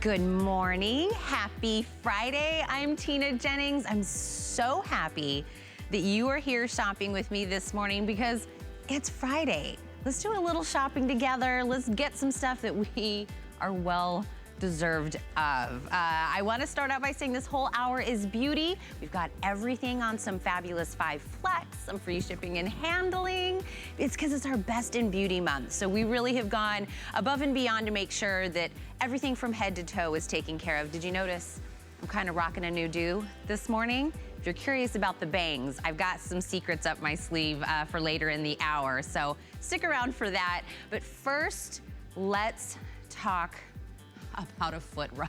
Good morning, happy Friday. I'm Tina Jennings. I'm so happy that you are here shopping with me this morning because it's Friday. Let's do a little shopping together. Let's get some stuff that we are well deserved of. I want to start out by saying this whole hour is beauty. We've got everything on some fabulous 5 flex, some free shipping and handling. It's because it's our best in beauty month. So we really have gone above and beyond to make sure that everything from head to toe is taken care of. Did you notice I'm kind of rocking a new do this morning? If you're curious about the bangs, I've got some secrets up my sleeve for later in the hour. So stick around for that. But first, let's talk about a foot rub.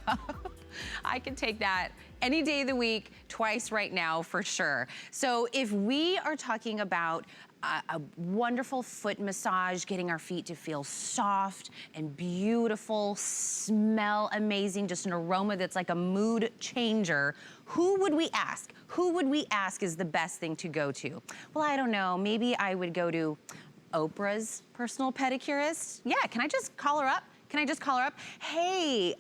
I can take that any day of the week, twice right now for sure. So if we are talking about a wonderful foot massage, getting our feet to feel soft and beautiful, smell amazing, just an aroma that's like a mood changer, who would we ask? Who would we ask is the best thing to go to? Well, I don't know, maybe I would go to Oprah's personal pedicurist. Yeah, can I just call her up? Can I just call her up? Hey,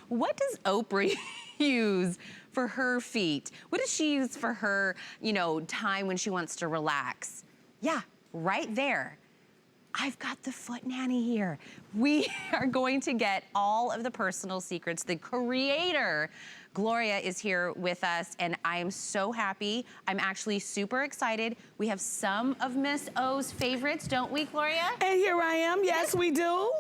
what does Oprah use for her feet? What does she use for her, time when she wants to relax? Yeah, right there. I've got the foot nanny here. We are going to get all of the personal secrets. The creator, Gloria, is here with us, and I am so happy. I'm actually super excited. We have some of Miss O's favorites, don't we, Gloria? And here I am. Yes, we do.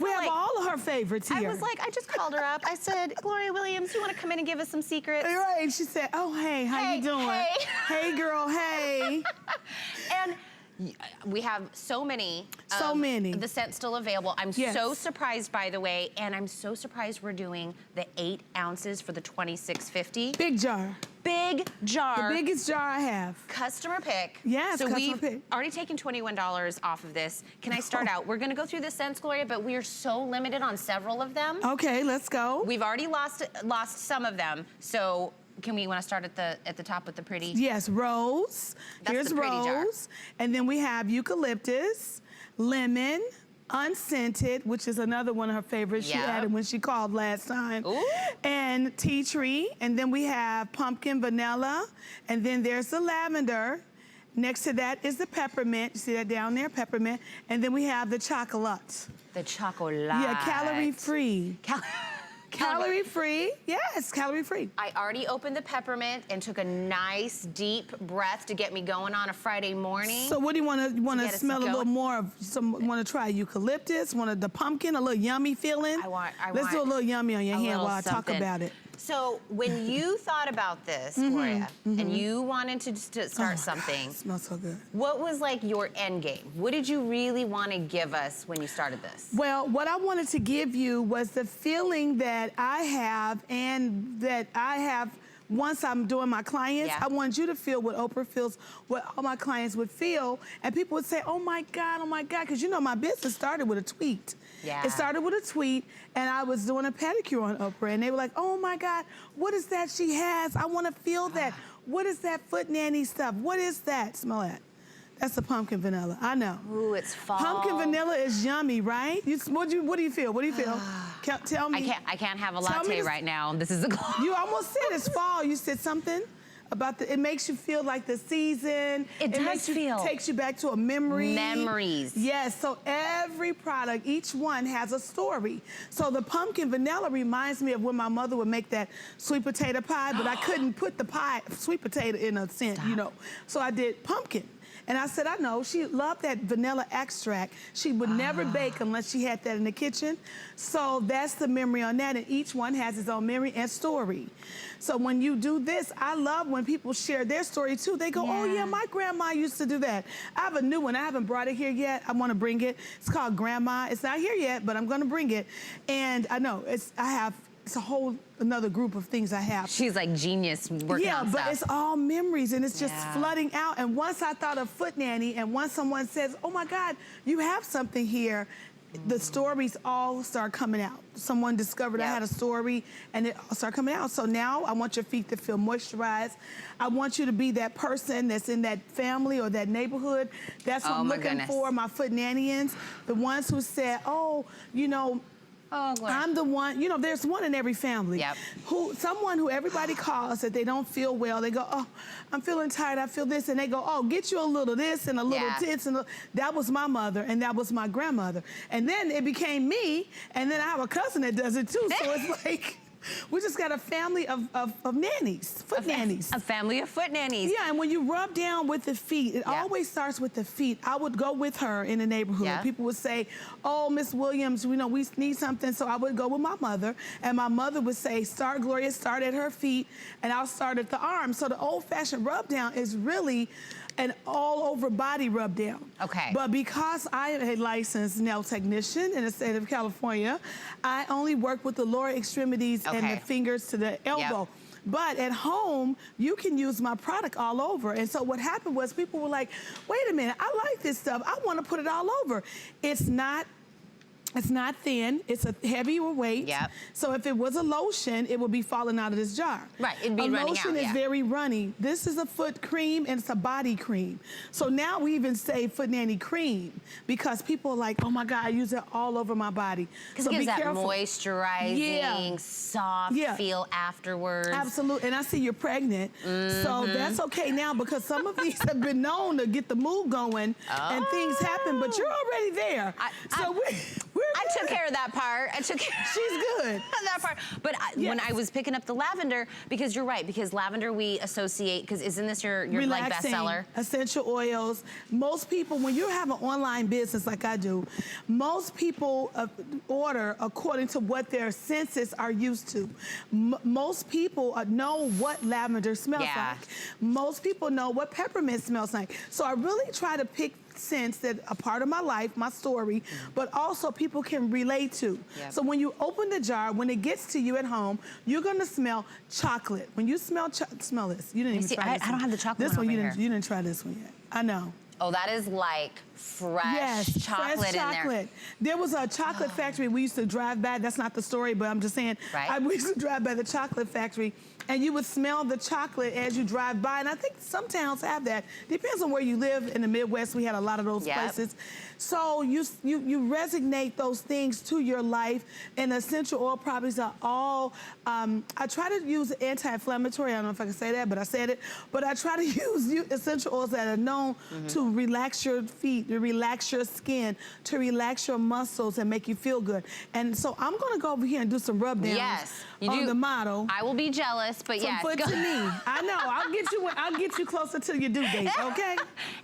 We have all of her favorites here. I was like, I just called her up. I said, Gloria Williams, you want to come in and give us some secrets? Right. She said, oh, hey, how you doing? Hey. Hey, girl, hey. And we have so many. The scents still available. I'm so surprised, by the way, and I'm so surprised we're doing the 8 ounces for the $26.50. Big jar. Big jar. The biggest jar I have. Customer pick. Yes, so customer pick. We've already taken $21 off of this. Can I start out? We're gonna go through the scents, Gloria, but we are so limited on several of them. Okay, let's go. We've already lost some of them, so we want to start at the top with the pretty? Yes, rose. Here's rose. Jar. And then we have eucalyptus, lemon, unscented, which is another one of her favorites. She added when she called last time. Ooh. And tea tree. And then we have pumpkin vanilla. And then there's the lavender. Next to that is the peppermint. You see that down there, peppermint. And then we have the chocolate. The chocolate. Yeah, calorie-free. Calorie-free, yes, calorie-free. I already opened the peppermint and took a nice deep breath to get me going on a Friday morning. So what do you want to smell a little more of? Want to try eucalyptus? Want the pumpkin, a little yummy feeling? Let's do a little yummy on your hand while I talk about it. So when you thought about this, Gloria, and you wanted to start something. God, it smells so good. What was like your end game? What did you really want to give us when you started this? Well, what I wanted to give you was the feeling that I have and that I have once I'm doing my clients. I want you to feel what Oprah feels, what all my clients would feel. And people would say, oh my God, because my business started with a tweet. Yeah. It started with a tweet, and I was doing a pedicure on Oprah, and they were like, oh my God, what is that she has? I want to feel that. What is that foot nanny stuff? What is that? Smell that. That's the pumpkin vanilla. I know. Ooh, it's fall. Pumpkin vanilla is yummy, right? What do you feel? What do you feel? Tell me. I can't have a latte right now. This is You almost said it's fall. You said something about it makes you feel like the season. It takes you back to a memory. Memories. Yes, so every product, each one has a story. So the pumpkin vanilla reminds me of when my mother would make that sweet potato pie, but I couldn't put the sweet potato in a scent, So I did pumpkin. And I said, I know, she loved that vanilla extract. She would never bake unless she had that in the kitchen. So that's the memory on that, and each one has its own memory and story. So when you do this, I love when people share their story too. They go, oh yeah, my grandma used to do that. I have a new one, I haven't brought it here yet. I wanna bring it. It's called Grandma. It's not here yet, but I'm gonna bring it. And I know, it's a whole another group of things I have. She's like genius working on stuff. Yeah, but it's all memories and it's just flooding out. And once I thought of foot nanny, and once someone says, oh my God, you have something here, the stories all start coming out. Someone discovered I had a story and it all started coming out. So now I want your feet to feel moisturized. I want you to be that person that's in that family or that neighborhood. That's what I'm looking for, my foot nannyans. The ones who said, oh, you know, Oh, Gloria. I'm the one, you know, there's one in every family. Yep. Someone who everybody calls that they don't feel well. They go, oh, I'm feeling tired, I feel this. And they go, oh, get you a little this and a little this. And that was my mother and that was my grandmother. And then it became me. And then I have a cousin that does it too. So it's like, we just got a family of nannies, foot nannies. A family of foot nannies. Yeah, and when you rub down with the feet, it always starts with the feet. I would go with her in the neighborhood. Yeah. People would say, oh, Miss Williams, you know, we need something. So I would go with my mother, and my mother would say, Gloria, start at her feet, and I'll start at the arms. So the old-fashioned rub down is really an all-over body rub down. Okay. But because I am a licensed nail technician in the state of California, I only work with the lower extremities and the fingers to the elbow. Yep. But at home, you can use my product all over. And so what happened was people were like, wait a minute, I like this stuff. I want to put it all over. It's not thin, it's a heavier weight. Yep. So if it was a lotion, it would be falling out of this jar. Right, it'd be running out. A lotion is very runny. This is a foot cream and it's a body cream. So now we even say foot nanny cream because people are like, oh my God, I use it all over my body. Because it gives that moisturizing, soft feel afterwards. Absolutely, and I see you're pregnant. So that's okay now because some of these have been known to get the mood going and things happen, but you're already there. I took care of that part. She's good. That part. But when I was picking up the lavender, because you're right, because lavender we associate, because isn't this your like bestseller? Essential oils. Most people, when you have an online business like I do, most people order according to what their senses are used to. Most people know what lavender smells like. Most people know what peppermint smells like. So I really try to pick scents that a part of my life, my story, but also people can relate to. Yep. So when you open the jar, when it gets to you at home, you're gonna smell chocolate. When you smell smell this. You didn't even try this. I don't have the chocolate one over here. here. You didn't try this one yet. I know. Oh, that is like fresh chocolate in there. There was a chocolate factory we used to drive by. That's not the story, but I'm just saying. Right. We used to drive by the chocolate factory, and you would smell the chocolate as you drive by. And I think some towns have that. Depends on where you live. In the Midwest, we had a lot of those places. So you resonate those things to your life, and essential oil properties are all, I try to use anti-inflammatory, I don't know if I can say that, but I said it, but I try to use essential oils that are known to relax your feet, to relax your skin, to relax your muscles and make you feel good. And so I'm gonna go over here and do some rub downs on the model. I will be jealous, but From foot to knee. I know, I'll get you closer to your due date, okay?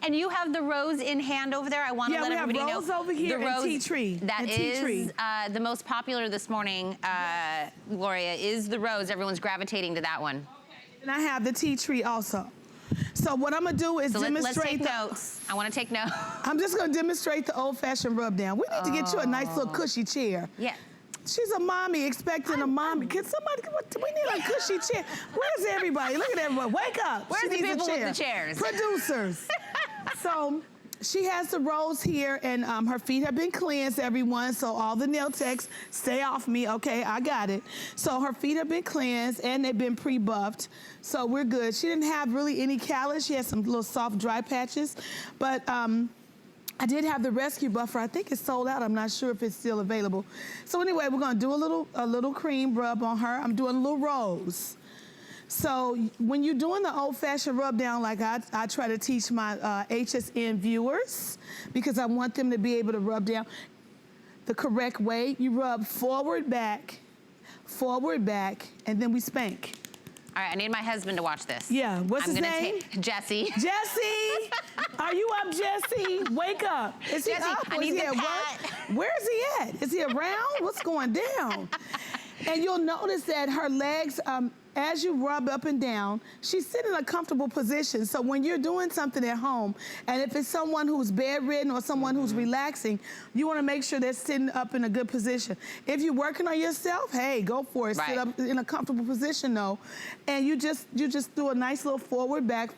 And you have the rose in hand over there. I want to let everybody know. Rose over here and tea tree. That is the most popular this morning, Gloria, is the rose. Everyone's gravitating to that one. Okay. And I have the tea tree also. So what I'm gonna do is demonstrate. Let's take notes. I want to take notes. I'm just gonna demonstrate the old-fashioned rub down. We need to get you a nice little cushy chair. Yeah. She's a mommy expecting a mommy. Can somebody, we need a cushy chair. Where's everybody? Look at everybody, wake up. Where's the people with the chairs? Producers. So she has the rose here, and her feet have been cleansed, everyone, so all the nail techs, stay off me, okay, I got it. So her feet have been cleansed, and they've been pre-buffed, so we're good. She didn't have really any callus. She had some little soft, dry patches, but I did have the rescue buffer. I think it's sold out. I'm not sure if it's still available. So anyway, we're gonna do a little cream rub on her. I'm doing a little rose. So when you're doing the old-fashioned rub down, like I try to teach my HSN viewers, because I want them to be able to rub down the correct way. You rub forward, back, and then we spank. All right, I need my husband to watch this. Yeah, what's his name? Jesse. Jesse! Are you up, Jesse? Wake up. Is he up? I need the pat. Where is he at? Is he around? What's going down? And you'll notice that her legs, as you rub up and down, she's sitting in a comfortable position. So when you're doing something at home, and if it's someone who's bedridden or someone who's relaxing, you want to make sure they're sitting up in a good position. If you're working on yourself, hey, go for it. Sit up in a comfortable position, though. And you just do a nice little forward, back.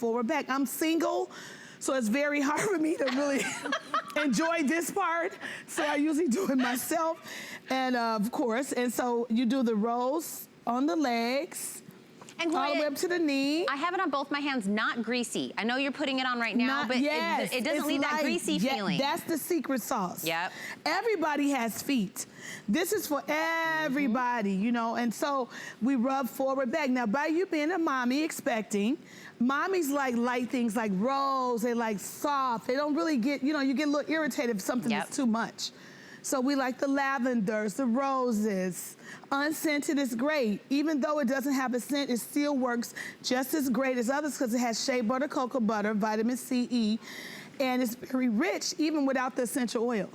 I'm single, so it's very hard for me to really enjoy this part. So I usually do it myself, and of course. And so you do the rose on the legs. And Gloria, all the way up to the knee. I have it on both my hands, not greasy. I know you're putting it on right now, but it doesn't leave that greasy feeling. That's the secret sauce. Yep. Everybody has feet. This is for everybody, you know, and so we rub forward back. Now, by you being a mommy expecting, mommies like light things like rolls, they like soft. They don't really get, you know, you get a little irritated if something is too much. So we like the lavenders, the roses. Unscented is great. Even though it doesn't have a scent, it still works just as great as others because it has shea butter, cocoa butter, vitamin C, E, and it's very rich even without the essential oil.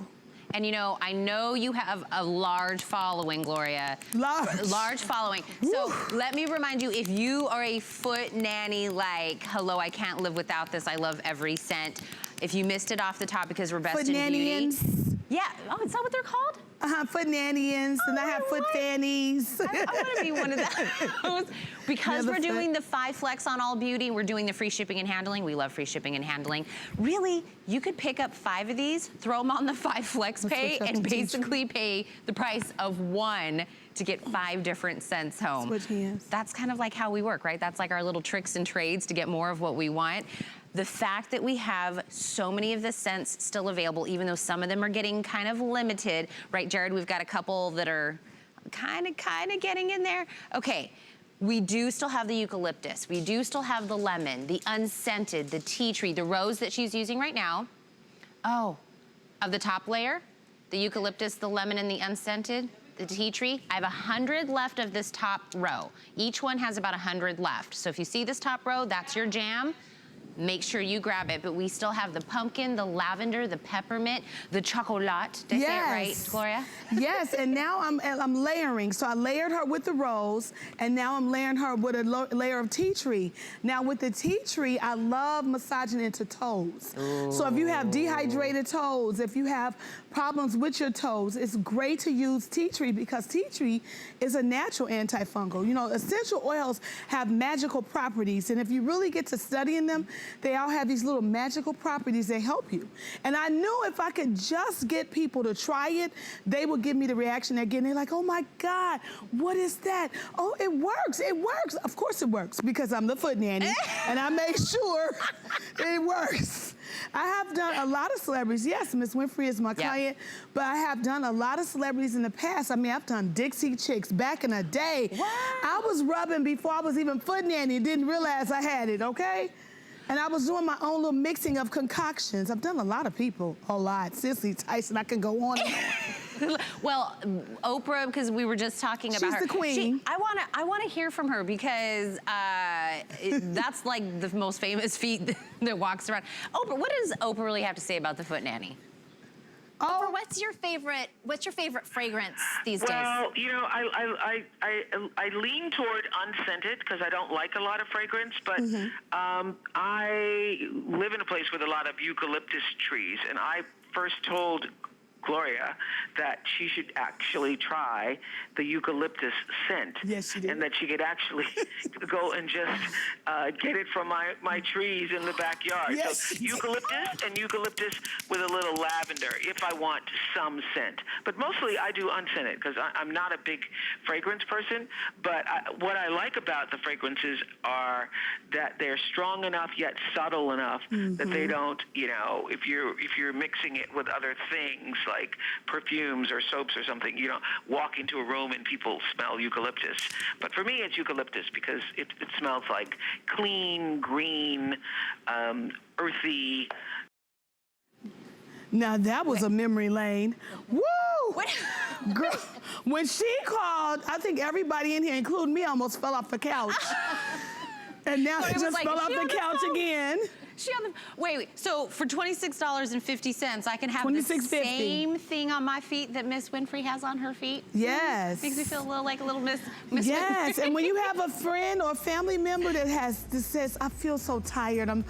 And you know, I know you have a large following, Gloria. Large following. So let me remind you, if you are a foot nanny like, hello, I can't live without this, I love every scent. If you missed it off the top because we're best in beauty. Yeah, oh, is that what they're called? Foot nannians, and I have foot fannies. I want to be one of those. Because we're doing the 5 flex on all beauty, we're doing the free shipping and handling. We love free shipping and handling. Really, you could pick up 5 of these, throw them on the 5 flex pay, and basically pay the price of 1 to get 5 different scents home. Switch hands. That's kind of like how we work, right? That's like our little tricks and trades to get more of what we want. The fact that we have so many of the scents still available, even though some of them are getting kind of limited, right, Jared? We've got a couple that are kind of getting in there. Okay, we do still have the eucalyptus. We do still have the lemon, the unscented, the tea tree, the rose that she's using right now. Oh, of the top layer, the eucalyptus, the lemon, and the unscented, the tea tree. I have 100 left of this top row. Each one has about 100 left. So if you see this top row, that's your jam. Make sure you grab it, but we still have the pumpkin, the lavender, the peppermint, the chocolat. Did I say it right, Gloria? Yes, and now I'm layering. So I layered her with the rose, and now I'm layering her with a layer of tea tree. Now with the tea tree, I love massaging into toes. Ooh. So if you have dehydrated toes, if you have problems with your toes, it's great to use tea tree because tea tree is a natural antifungal. You know, essential oils have magical properties, and if you really get to studying them, they all have these little magical properties that help you. And I knew if I could just get people to try it, they would give me the reaction they're getting. They're like, oh my God, what is that? Oh, it works, it works. Of course it works because I'm the foot nanny and I make sure it works. I have done a lot of celebrities. Yes, Miss Winfrey is my client, but I have done a lot of celebrities in the past. I mean, I've done Dixie Chicks back in the day. Wow. I was rubbing before I was even foot nanny, didn't realize I had it, okay? And I was doing my own little mixing of concoctions. I've done a lot of people, a lot. Cicely Tyson, I can go on. Well, Oprah, because we were just talking about her. She's the queen. I want to hear from her because that's like the most famous feet that walks around. Oprah, what does Oprah really have to say about the foot nanny? Oprah, what's your favorite fragrance these days? Well, you know, I lean toward unscented because I don't like a lot of fragrance, but I live in a place with a lot of eucalyptus trees, and I first told Gloria that she should actually try the eucalyptus scent. Yes, she did. And that she could actually go and just get it from my trees in the backyard. Yes, so eucalyptus and eucalyptus with a little lavender if I want some scent. But mostly I do unscented because I'm not a big fragrance person, but what I like about the fragrances are that they're strong enough yet subtle enough that they don't, you know, if you're mixing it with other things like perfumes or soaps or something, you know, walk into a room and people smell eucalyptus. But for me, it's eucalyptus because it smells like clean, green, earthy. Now that was a memory lane. Woo! Girl, when she called, I think everybody in here, including me, almost fell off the couch. And now they just fell off the couch again. Wait, so for $26.50, I can have the same thing on my feet that Miss Winfrey has on her feet? Yes. Makes me feel a little like a little Miss Yes, Winfrey. And when you have a friend or a family member that says, I feel so tired, I'm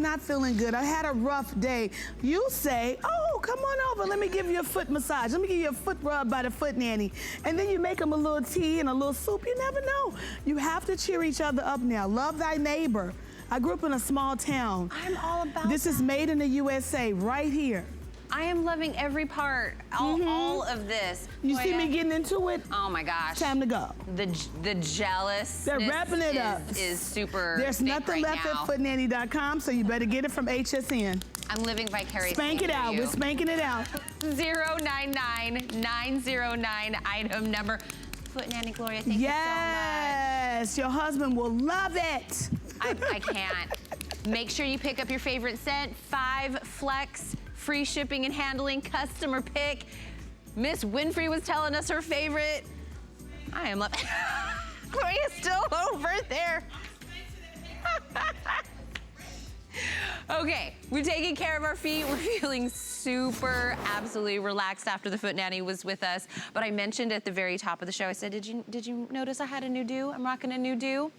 not feeling good, I had a rough day, you say, oh, come on over, let me give you a foot massage, let me give you a foot rub by the foot nanny. And then you make them a little tea and a little soup, you never know. You have to cheer each other up now. Love thy neighbor. I grew up in a small town. I'm all about This is made in the USA right here. I am loving every part, all of this. You see me getting into it? Oh my gosh. Time to go. The jealous. They're wrapping it up. Is super. There's nothing left at footnanny.com, so you better get it from HSN. I'm living vicariously. Spank it out. We're spanking it out. 099909 item number. Foot Nanny Gloria, thank you so much. Yes, your husband will love it. I can't. Make sure you pick up your favorite scent. 5 flex, free shipping and handling, customer pick. Miss Winfrey was telling us her favorite. I am loving. Gloria's still over there. Okay, we're taking care of our feet. We're feeling super, absolutely relaxed after the Foot Nanny was with us. But I mentioned at the very top of the show, I said, did you notice I had a new do? I'm rocking a new do.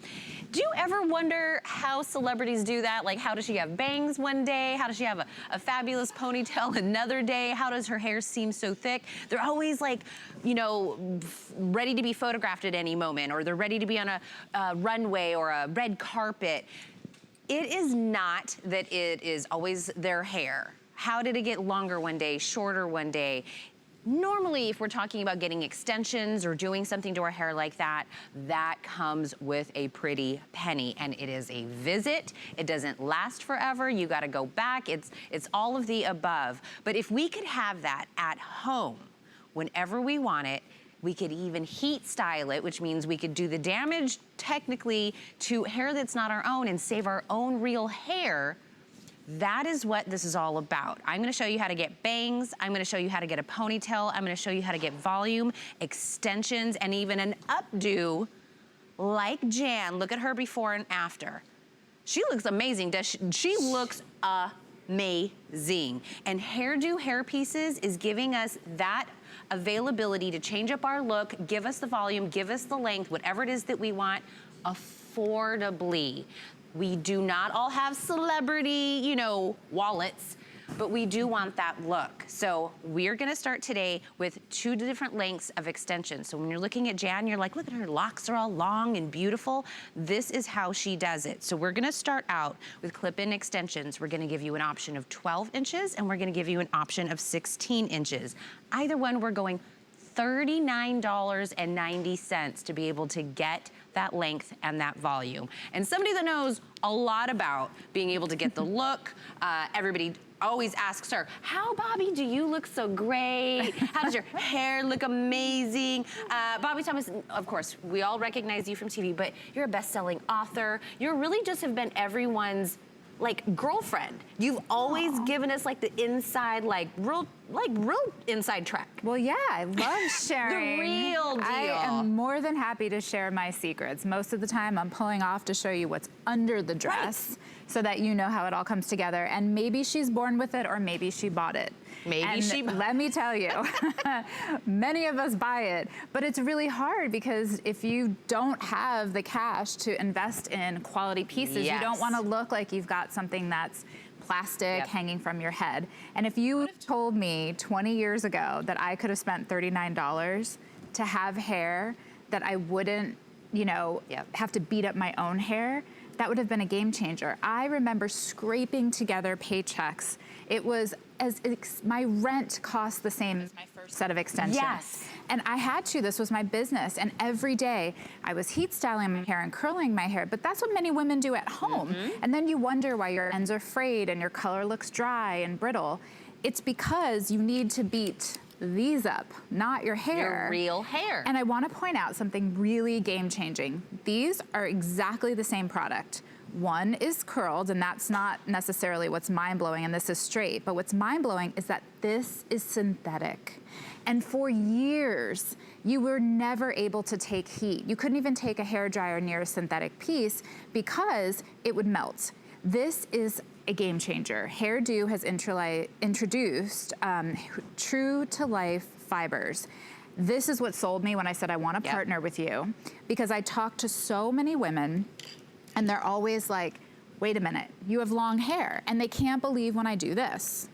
Do you ever wonder how celebrities do that? Like, how does she have bangs one day? How does she have a fabulous ponytail another day? How does her hair seem so thick? They're always like, you know, ready to be photographed at any moment, or they're ready to be on a runway or a red carpet. It is not that it is always their hair. How did it get longer one day, shorter one day? Normally, if we're talking about getting extensions or doing something to our hair like that, that comes with a pretty penny, and it is a visit. It doesn't last forever. You gotta go back. It's all of the above. But if we could have that at home whenever we want it, we could even heat style it, which means we could do the damage technically to hair that's not our own and save our own real hair. That is what this is all about. I'm gonna show you how to get bangs. I'm gonna show you how to get a ponytail. I'm gonna show you how to get volume, extensions, and even an updo like Jan. Look at her before and after. She looks amazing, does she? She looks amazing. And Hairdo Hair Pieces is giving us that availability to change up our look, give us the volume, give us the length, whatever it is that we want, affordably. We do not all have celebrity, you know, wallets, but we do want that look. So we're gonna start today with 2 different lengths of extensions. So when you're looking at Jan, you're like, look at her locks are all long and beautiful. This is how she does it. So we're gonna start out with clip-in extensions. We're gonna give you an option of 12 inches and we're gonna give you an option of 16 inches. Either one, we're going $39.90 to be able to get that length and that volume. And somebody that knows a lot about being able to get the look, everybody always asks her, how, Bobby, do you look so great? How does your hair look amazing? Bobby Thomas, of course, we all recognize you from TV, but you're a best-selling author. You really just have been everyone's like girlfriend. You've always given us like the inside, like real inside track. Well, yeah, I love sharing. The real deal. I am more than happy to share my secrets. Most of the time I'm pulling off to show you what's under the dress so that you know how it all comes together. And maybe she's born with it or maybe she bought it. Let me tell you, many of us buy it, but it's really hard because if you don't have the cash to invest in quality pieces, you don't want to look like you've got something that's plastic hanging from your head. And if you told me 20 years ago that I could have spent $39 to have hair that I wouldn't, you know, have to beat up my own hair, that would have been a game changer. I remember scraping together paychecks. It was my rent cost the same as my first set of extensions. Yes. And I had to, this was my business. And every day I was heat styling my hair and curling my hair, but that's what many women do at home. And then you wonder why your ends are frayed and your color looks dry and brittle. It's because you need to beat these up, not your hair. Your real hair. And I want to point out something really game-changing. These are exactly the same product. One is curled, and that's not necessarily what's mind-blowing, and this is straight, but what's mind-blowing is that this is synthetic. And for years, you were never able to take heat. You couldn't even take a hairdryer near a synthetic piece because it would melt. This is a game changer. Hairdo has introduced true-to-life fibers. This is what sold me when I said I want to partner with you, because I talked to so many women and they're always like, wait a minute, you have long hair. And they can't believe when I do this.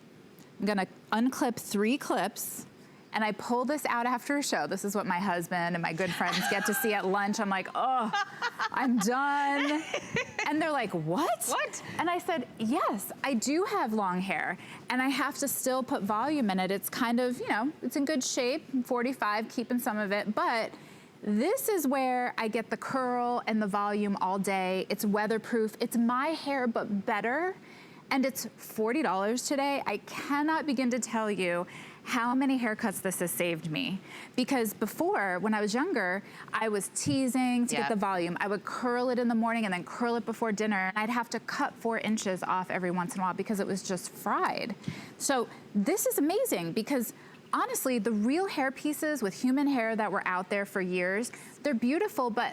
I'm gonna unclip 3 clips and I pull this out after a show. This is what my husband and my good friends get to see at lunch. I'm like, oh, I'm done. And they're like, what? What? And I said, yes, I do have long hair, and I have to still put volume in it. It's kind of, you know, it's in good shape, 45, keeping some of it, but this is where I get the curl and the volume all day. It's weatherproof. It's my hair, but better. And it's $40 today. I cannot begin to tell you how many haircuts this has saved me. Because before, when I was younger, I was teasing to get the volume. I would curl it in the morning and then curl it before dinner. I'd have to cut 4 inches off every once in a while because it was just fried. So this is amazing because honestly, the real hair pieces with human hair that were out there for years, they're beautiful, but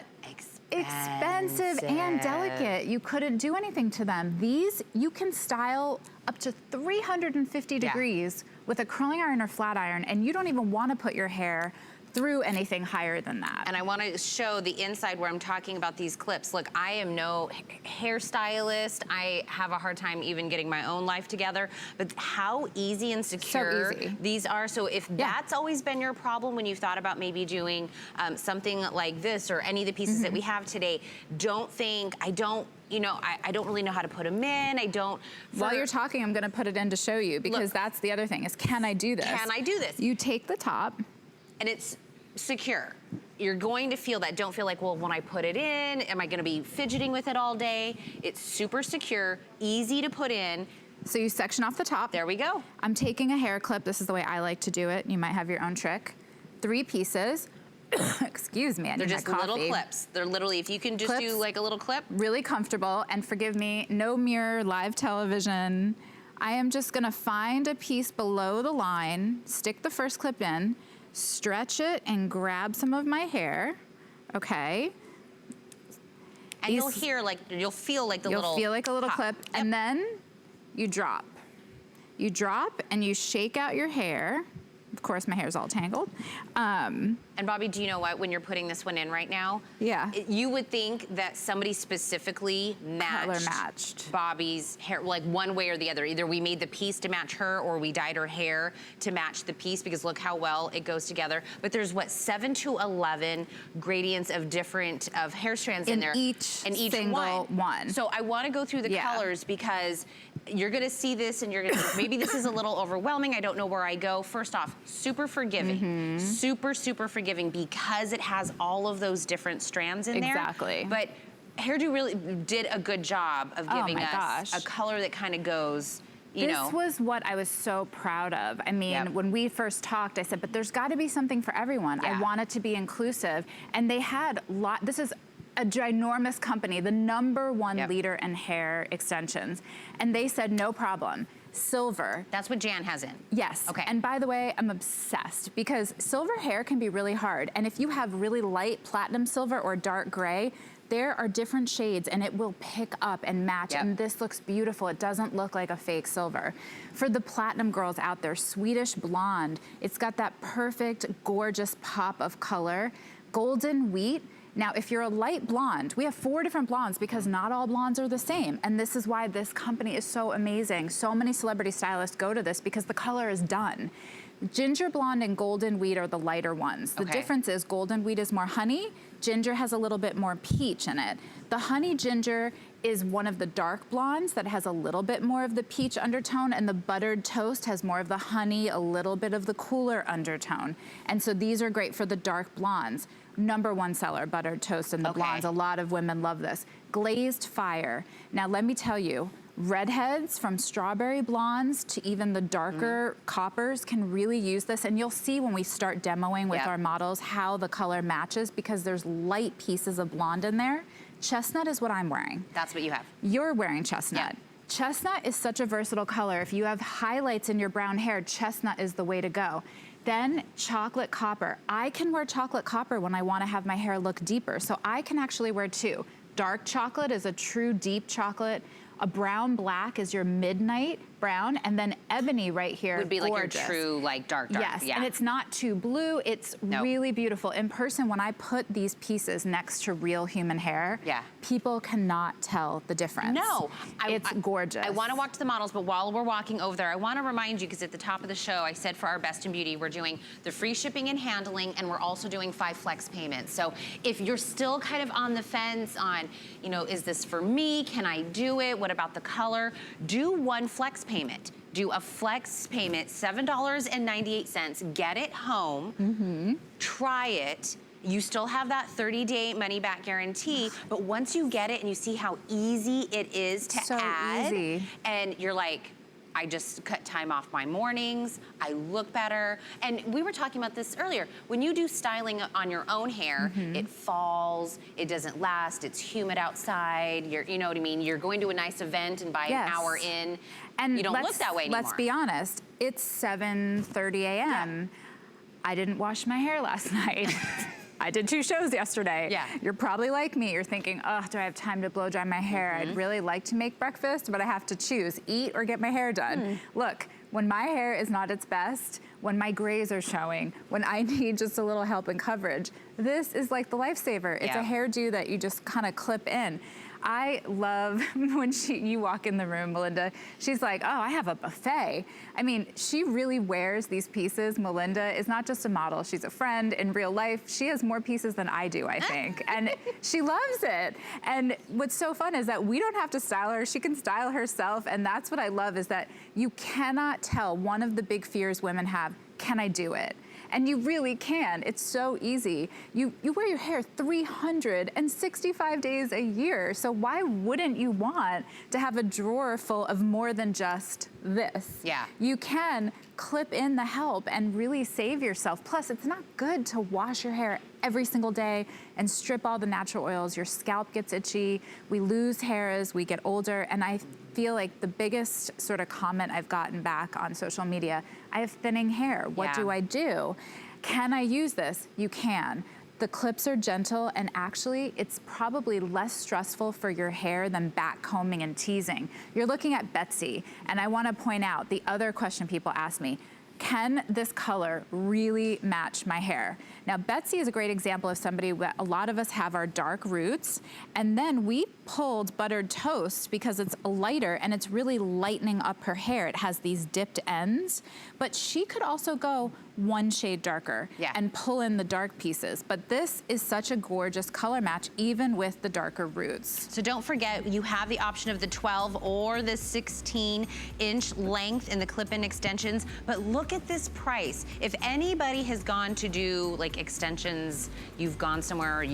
expensive and delicate. You couldn't do anything to them. These, you can style up to 350 degrees with a curling iron or flat iron, and you don't even want to put your hair through anything higher than that. And I want to show the inside where I'm talking about these clips. Look, I am no hairstylist. I have a hard time even getting my own life together, but how easy and secure these are. So if that's always been your problem when you've thought about maybe doing something like this or any of the pieces that we have today, don't think, you know, I don't really know how to put them in. I don't. While you're talking, I'm going to put it in to show you because that's the other thing is, can I do this? Can I do this? You take the top. And it's secure. You're going to feel that. Don't feel like, well, when I put it in, am I going to be fidgeting with it all day? It's super secure, easy to put in. So you section off the top. There we go. I'm taking a hair clip. This is the way I like to do it. You might have your own trick. 3 pieces. Excuse me, I They're need just my coffee. little clips. They're literally, if you can just do like a little clip. Really comfortable, and forgive me, no mirror, live television. I am just gonna find a piece below the line, stick the first clip in, stretch it and grab some of my hair, okay? And you'll hear like, you'll feel like the little You'll feel like a little pop. clip, and then you drop. You drop and you shake out your hair. Of course, my hair's all tangled. And Bobby, do you know what? When you're putting this one in right now, you would think that somebody specifically matched Bobby's hair, like one way or the other. Either we made the piece to match her or we dyed her hair to match the piece because look how well it goes together. But there's what, 7 to 11 gradients of different hair strands in there. In each single one. So I want to go through the colors because you're going to see this and you're going to think, maybe this is a little overwhelming. I don't know where I go. First off, super forgiving. Super, super forgiving because it has all of those different strands in there. Exactly. But Hairdo really did a good job of giving us a color that kind of goes, you know. This was what I was so proud of. I mean, when we first talked, I said, but there's got to be something for everyone. I want it to be inclusive. And they had this is a ginormous company, the #1 leader in hair extensions. And they said, no problem. Silver. That's what Jan has in. Yes. Okay. And by the way, I'm obsessed because silver hair can be really hard. And if you have really light platinum silver or dark gray, there are different shades and it will pick up and match. And this looks beautiful. It doesn't look like a fake silver. For the platinum girls out there, Swedish blonde, it's got that perfect, gorgeous pop of color. Golden wheat. Now, if you're a light blonde, we have 4 different blondes because not all blondes are the same. And this is why this company is so amazing. So many celebrity stylists go to this because the color is done. Ginger blonde and golden wheat are the lighter ones. The difference is golden wheat is more honey, ginger has a little bit more peach in it. The honey ginger is one of the dark blondes that has a little bit more of the peach undertone, and the buttered toast has more of the honey, a little bit of the cooler undertone. And so these are great for the dark blondes. #1 seller, buttered toast and the blondes. A lot of women love this. Glazed fire. Now let me tell you, redheads from strawberry blondes to even the darker coppers can really use this, and you'll see when we start demoing with our models how the color matches because there's light pieces of blonde in there. Chestnut is what I'm wearing. That's what you have. You're wearing chestnut. Chestnut is such a versatile color. If you have highlights in your brown hair, chestnut is the way to go. Then chocolate copper. I can wear chocolate copper when I want to have my hair look deeper, so I can actually wear 2. Dark chocolate is a true deep chocolate. A brown black is your midnight. brown, and then ebony right here. Would be like gorgeous. your true, like dark. Yes, Yeah. and it's not too blue. It's really beautiful. In person, when I put these pieces next to real human hair, people cannot tell the difference. No. It's gorgeous. I want to walk to the models, but while we're walking over there, I want to remind you, because at the top of the show, I said for our Best in Beauty, we're doing the free shipping and handling, and we're also doing 5 flex payments. So if you're still kind of on the fence on, you know, is this for me? Can I do it? What about the color? Do 1 flex payment. Do a flex payment, $7.98. Get it home. Try it. You still have that 30-day money-back guarantee, but once you get it and you see how easy it is to add, and you're like, I just cut time off my mornings, I look better. And we were talking about this earlier. When you do styling on your own hair, it falls, it doesn't last, it's humid outside, you know what I mean? You're going to a nice event, and by an hour in, and you don't look that way anymore. Let's be honest, it's 7:30 a.m. I didn't wash my hair last night. I did 2 shows yesterday. Yeah. You're probably like me. You're thinking, oh, do I have time to blow dry my hair? I'd really like to make breakfast, but I have to choose, eat or get my hair done. Look, when my hair is not its best, when my grays are showing, when I need just a little help and coverage, this is like the lifesaver. It's a hairdo that you just kind of clip in. I love when you walk in the room, Melinda, she's like, oh, I have a buffet. I mean, she really wears these pieces. Melinda is not just a model, she's a friend in real life. She has more pieces than I do, I think. And she loves it. And what's so fun is that we don't have to style her, she can style herself. And that's what I love, is that you cannot tell. One of the big fears women have, can I do it? And you really can. It's so easy. You wear your hair 365 days a year, so why wouldn't you want to have a drawer full of more than just this? Yeah. You can clip in the help and really save yourself. Plus, it's not good to wash your hair every single day and strip all the natural oils. Your scalp gets itchy. We lose hair as we get older, and I feel like the biggest sort of comment I've gotten back on social media, I have thinning hair. What do I do? Can I use this? You can. The clips are gentle, and actually it's probably less stressful for your hair than back combing and teasing. You're looking at Betsy, and I want to point out the other question people ask me, can this color really match my hair? Now, Betsy is a great example of somebody that a lot of us have our dark roots, and then we pulled buttered toast because it's lighter and it's really lightening up her hair. It has these dipped ends, but she could also go 1 shade darker and pull in the dark pieces. But this is such a gorgeous color match, even with the darker roots. So don't forget, you have the option of the 12 or the 16-inch length in the clip-in extensions, but look at this price. If anybody has gone to do like extensions, you've gone somewhere,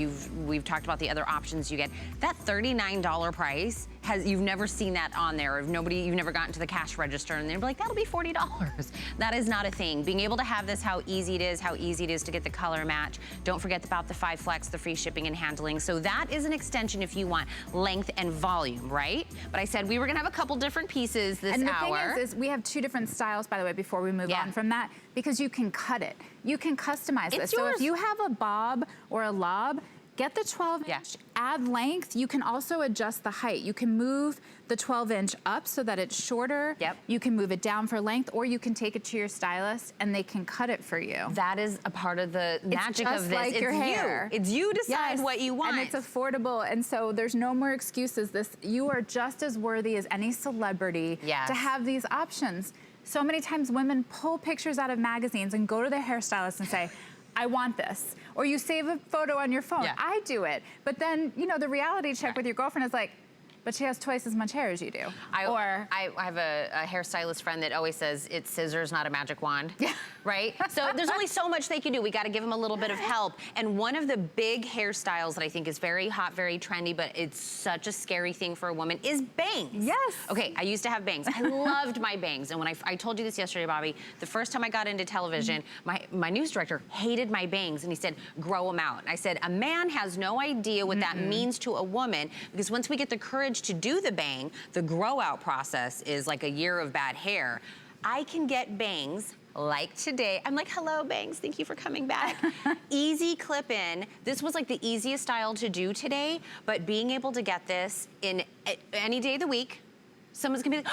we've talked about the other options you get, that $39 price, you've never seen that on there, or you've never gotten to the cash register and they're like, that'll be $40. That is not a thing. Being able to have this, how easy it is to get the color match. Don't forget about the 5 flex, the free shipping and handling. So that is an extension if you want length and volume, right? But I said we were gonna have a couple different pieces this hour. And the thing is we have 2 different styles, by the way, before we move on from that, because you can cut it. You can customize this. So if you have a bob or a lob, get the 12-inch, add length. You can also adjust the height. You can move the 12-inch up so that it's shorter. You can move it down for length, or you can take it to your stylist and they can cut it for you. That is a part of the magic of this. Like your hair. It's you decide what you want. And it's affordable, and so there's no more excuses. You are just as worthy as any celebrity to have these options. So many times women pull pictures out of magazines and go to their hairstylist and say, I want this. Or you save a photo on your phone. I do it. But then, you know, the reality check with your girlfriend is like, but she has twice as much hair as you do. I have a hairstylist friend that always says it's scissors, not a magic wand. Right? So there's only so much they can do. We got to give them a little bit of help. And one of the big hairstyles that I think is very hot, very trendy, but it's such a scary thing for a woman is bangs. Yes. Okay, I used to have bangs. I loved my bangs. And when I told you this yesterday, Bobby, the first time I got into television, my news director hated my bangs and he said, grow them out. And I said, a man has no idea what that means to a woman, because once we get the courage to do the bang, the grow out process is like a year of bad hair. I can get bangs like today. I'm like, hello, bangs, thank you for coming back. Easy clip in. This was like the easiest style to do today, but being able to get this in any day of the week, someone's gonna be like,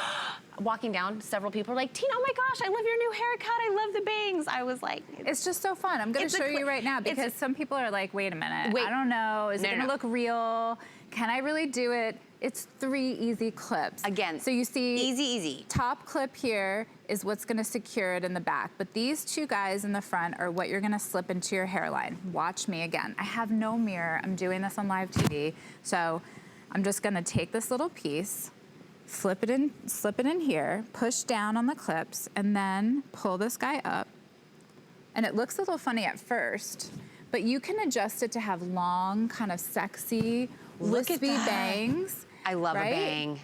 walking down, several people are like, Tina, oh my gosh, I love your new haircut. I love the bangs. I was like, it's just so fun. I'm gonna show you right now because some people are like, wait a minute, I don't know. Is it gonna look real? Can I really do it? It's 3 easy clips. Again, so you see, easy. Top clip here is what's gonna secure it in the back, but these 2 guys in the front are what you're gonna slip into your hairline. Watch me again. I have no mirror. I'm doing this on live TV, so I'm just gonna take this little piece, slip it in here, push down on the clips, and then pull this guy up. And it looks a little funny at first, but you can adjust it to have long, kind of sexy, wispy bangs. I love a bang.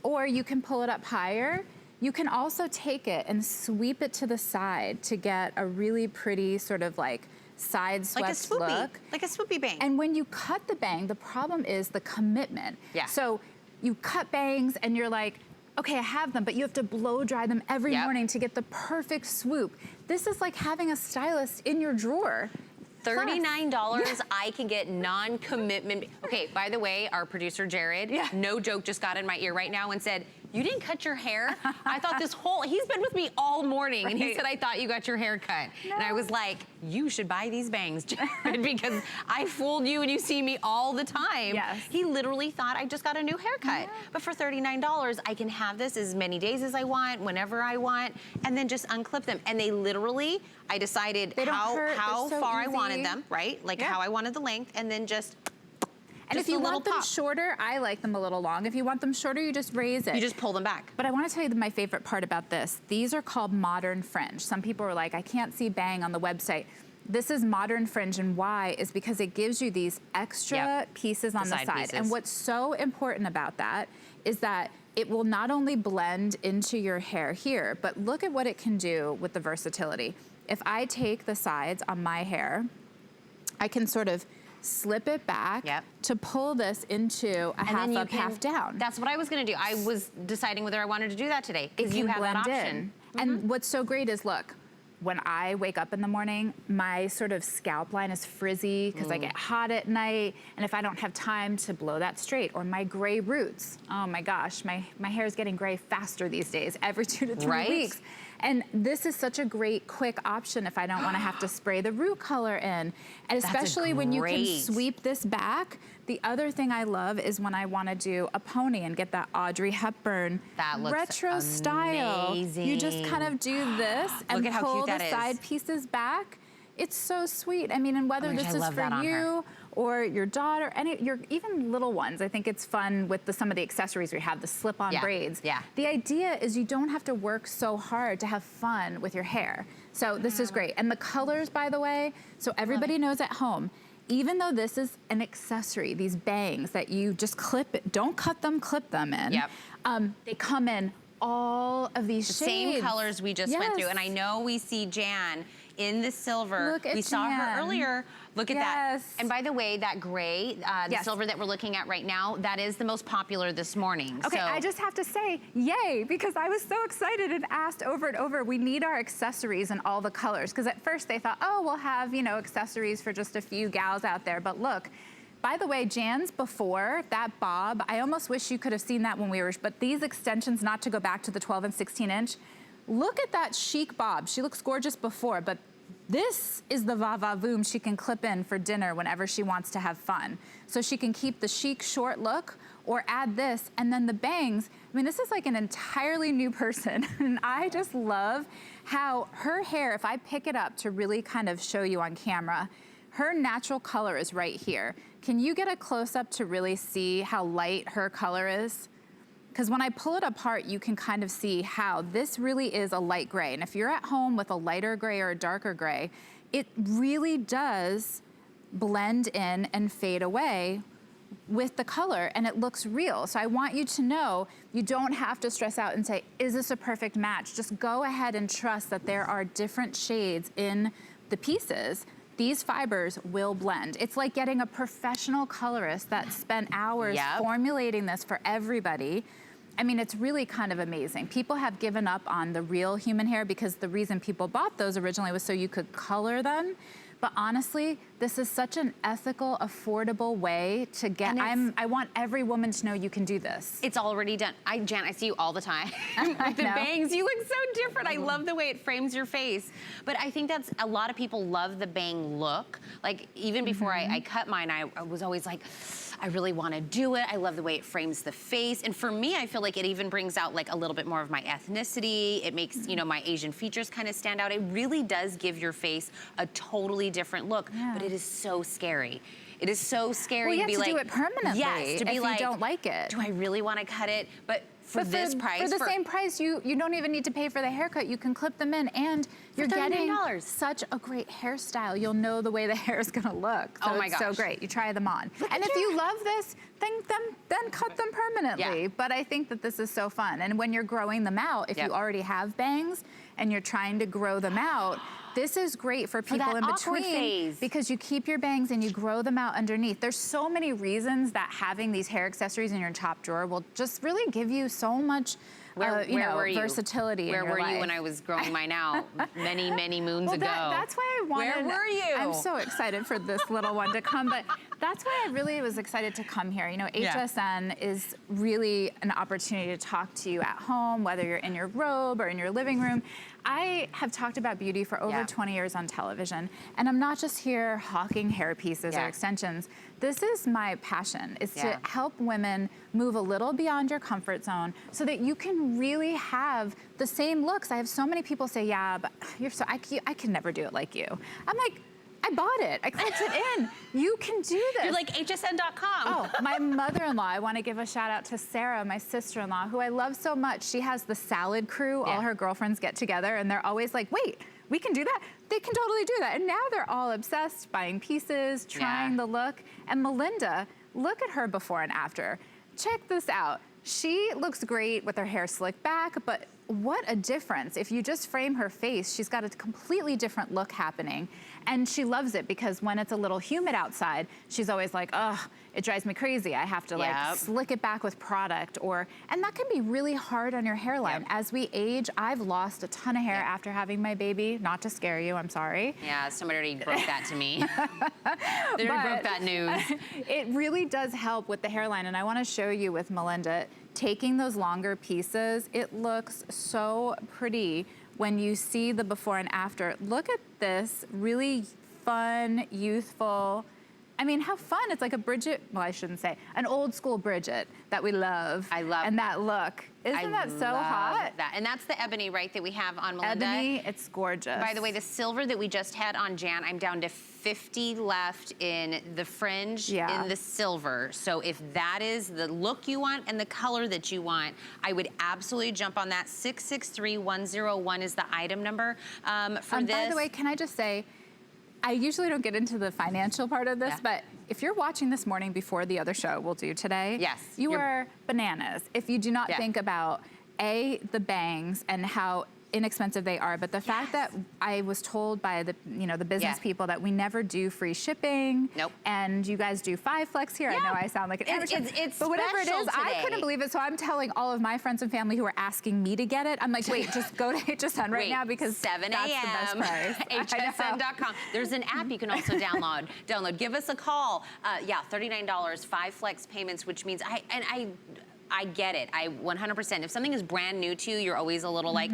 Or you can pull it up higher. You can also take it and sweep it to the side to get a really pretty sort of like side swept look. Like a swoopy bang. And when you cut the bang, the problem is the commitment. Yeah. So you cut bangs and you're like, okay, I have them, but you have to blow dry them every morning to get the perfect swoop. This is like having a stylist in your drawer. $39, I can get non-commitment. Okay, by the way, our producer, Jared, no joke, just got in my ear right now and said, you didn't cut your hair? I thought he's been with me all morning, and he said, I thought you got your hair cut. No. And I was like, you should buy these bangs, Jared, because I fooled you and you see me all the time. Yes. He literally thought I just got a new haircut. But for $39, I can have this as many days as I want, whenever I want, and then just unclip them. And they literally, I decided how far I wanted them, right? Like how I wanted the length, and then just and if you want them shorter, I like them a little long. If you want them shorter, you just raise it. You just pull them back. But I want to tell you my favorite part about this. These are called modern fringe. Some people are like, I can't see bang on the website. This is modern fringe, and why is because it gives you these extra pieces on the side. And what's so important about that is that it will not only blend into your hair here, but look at what it can do with the versatility. If I take the sides on my hair, I can sort of slip it back to pull this into a half up, half down. That's what I was gonna do. I was deciding whether I wanted to do that today, because you have that option. And what's so great is, look, when I wake up in the morning, my sort of scalp line is frizzy because I get hot at night, and if I don't have time to blow that straight, or my gray roots, oh my gosh, my hair is getting gray faster these days, every 2 to 3 weeks. And this is such a great, quick option if I don't want to have to spray the root color in. And especially when you can sweep this back. The other thing I love is when I want to do a pony and get that Audrey Hepburn retro style. You just kind of do this and pull the side pieces back. It's so sweet. I mean, and whether this is for you or your daughter, even little ones, I think it's fun with some of the accessories we have, the slip-on braids. The idea is you don't have to work so hard to have fun with your hair. So this is great. And the colors, by the way, so everybody knows at home, even though this is an accessory, these bangs that you just clip it, don't cut them, clip them in. They come in all of these shades. Same colors we just went through. And I know we see Jan in the silver. Look at we saw her earlier. Look at that. And by the way, that gray, the silver that we're looking at right now, that is the most popular this morning. Okay, so I just have to say, yay, because I was so excited and asked over and over, we need our accessories in all the colors. Because at first they thought, oh, we'll have, accessories for just a few gals out there. But look, by the way, Jan's before, that bob, I almost wish you could have seen that when we were, but these extensions, not to go back to the 12 and 16 inch, look at that chic bob. She looks gorgeous before, but this is the va-va-voom she can clip in for dinner whenever she wants to have fun. So she can keep the chic short look or add this, and then the bangs. I mean, this is like an entirely new person. And I just love how her hair, if I pick it up to really kind of show you on camera, her natural color is right here. Can you get a close-up to really see how light her color is? Because when I pull it apart, you can kind of see how this really is a light gray. And if you're at home with a lighter gray or a darker gray, it really does blend in and fade away with the color, and it looks real. So I want you to know you don't have to stress out and say, is this a perfect match? Just go ahead and trust that there are different shades in the pieces. These fibers will blend. It's like getting a professional colorist that spent hours formulating this for everybody. I mean, it's really kind of amazing. People have given up on the real human hair because the reason people bought those originally was so you could color them. But honestly, this is such an ethical, affordable way to get, I want every woman to know you can do this. It's already done. Jan, I see you all the time. With the bangs, you look so different. I love the way it frames your face. But I think that's, a lot of people love the bang look. Like, even before I cut mine, I was always like, I really want to do it. I love the way it frames the face. And for me, I feel like it even brings out like a little bit more of my ethnicity. It makes, you know, my Asian features kind of stand out. It really does give your face a totally different look, but it is so scary. It is so scary to be like, do it permanently. Yes, to be if like, you don't like it. Do I really want to cut it? But for this price, for the same price, you don't even need to pay for the haircut. You can clip them in, and you're getting such a great hairstyle. You'll know the way the hair is gonna look. So oh my gosh, so great. You try them on, and if you love this, then cut them permanently. But I think that this is so fun. And when you're growing them out, if you already have bangs and you're trying to grow them out, this is great for people in between because you keep your bangs and you grow them out underneath. There's so many reasons that having these hair accessories in your top drawer will just really give you so much versatility in your life. Where were you when I was growing mine out many, many moons ago? That's why I wanted. Where were you? I'm so excited for this little one to come, but that's why I really was excited to come here. You know, HSN is really an opportunity to talk to you at home, whether you're in your robe or in your living room. I have talked about beauty for over 20 years on television, and I'm not just here hawking hair pieces or extensions. This is my passion, is to help women move a little beyond your comfort zone so that you can really have the same looks. I have so many people say, yeah, but I can never do it like you. I'm like, I bought it. I clipped it in. You can do this. You're like hsn.com. Oh, my mother-in-law, I want to give a shout out to Sarah, my sister-in-law, who I love so much. She has the salad crew. All her girlfriends get together and they're always like, wait, we can do that? They can totally do that. And now they're all obsessed, buying pieces, trying the look. And Melinda, look at her before and after. Check this out. She looks great with her hair slicked back, but what a difference. If you just frame her face, she's got a completely different look happening. And she loves it because when it's a little humid outside, she's always like, ugh, it drives me crazy. I have to like slick it back with product and that can be really hard on your hairline. As we age, I've lost a ton of hair after having my baby. Not to scare you, I'm sorry. Yeah, somebody already broke that to me. They already broke that news. It really does help with the hairline, and I want to show you with Melinda, taking those longer pieces, it looks so pretty when you see the before and after. Look at this really fun, youthful, I mean, how fun. It's like a Bridget, well, I shouldn't say, an old school Bridget that we love. I love. And that look. Isn't that so hot? That. And that's the ebony, right, that we have on Melinda? Ebony, it's gorgeous. By the way, the silver that we just had on Jan, I'm down to 50 left in the fringe in the silver. So if that is the look you want and the color that you want, I would absolutely jump on that. 663101 is the item number for this. By the way, can I just say, I usually don't get into the financial part of this, but if you're watching this morning before the other show we'll do today, you are bananas. If you do not think about, A, the bangs and how inexpensive they are, but the fact that I was told by the the business people that we never do free shipping. And you guys do 5 flex here. I know I sound like an amateur, but whatever it is, I couldn't believe it. So I'm telling all of my friends and family who are asking me to get it, I'm like, wait, just go to HSN right now because 7 that's the best price. HSN.com. There's an app you can also download. Give us a call. $39, 5 flex payments, which means I get it. I 100%. If something is brand new to you, you're always a little like,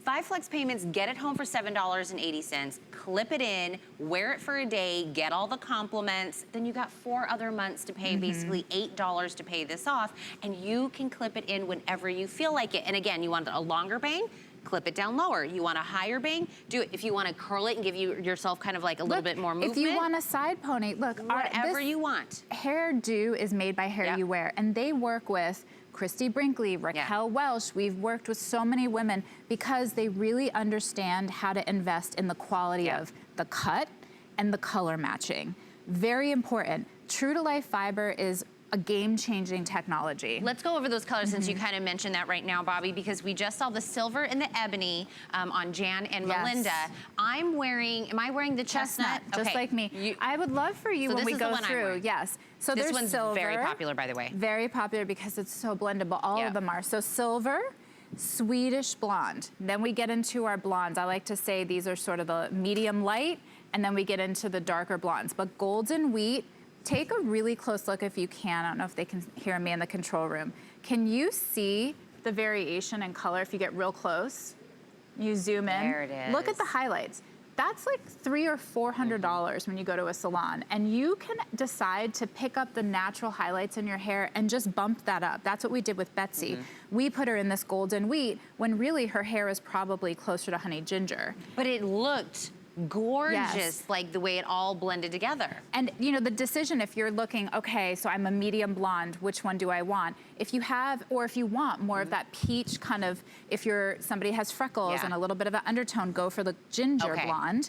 5 flex payments, get it home for $7.80, clip it in, wear it for a day, get all the compliments, then you got 4 other months to pay, basically $8 to pay this off, and you can clip it in whenever you feel like it. And again, you want a longer bang? Clip it down lower. You want a higher bang? Do it. If you want to curl it and give yourself kind of like a little bit more movement. If you want a side pony, look. Whatever you want. Hairdo is made by Hair You Wear, and they work with Christy Brinkley, Raquel Welsh. We've worked with so many women because they really understand how to invest in the quality of the cut and the color matching. Very important. True to life fiber is a game-changing technology. Let's go over those colors since you kind of mentioned that right now, Bobby, because we just saw the silver and the ebony on Jan and Melinda. I'm wearing, am I wearing the chestnut? Just like me. I would love for you when we go through, so this there's one's silver. Very popular, by the way. Very popular because it's so blendable. All of them are. So silver, Swedish blonde. Then we get into our blondes. I like to say these are sort of the medium light and then we get into the darker blondes. But golden wheat, take a really close look if you can. I don't know if they can hear me in the control room. Can you see the variation in color if you get real close? You zoom in. There it is. Look at the highlights. That's like $300 or $400 when you go to a salon. And you can decide to pick up the natural highlights in your hair and just bump that up. That's what we did with Betsy. We put her in this golden wheat when really her hair is probably closer to honey ginger. But it looked gorgeous, like the way it all blended together. And you know, the decision, if you're looking, okay, so I'm a medium blonde, which one do I want? If you have, or if you want more of that peach kind of, if you're, somebody has freckles and a little bit of an undertone, go for the ginger blonde.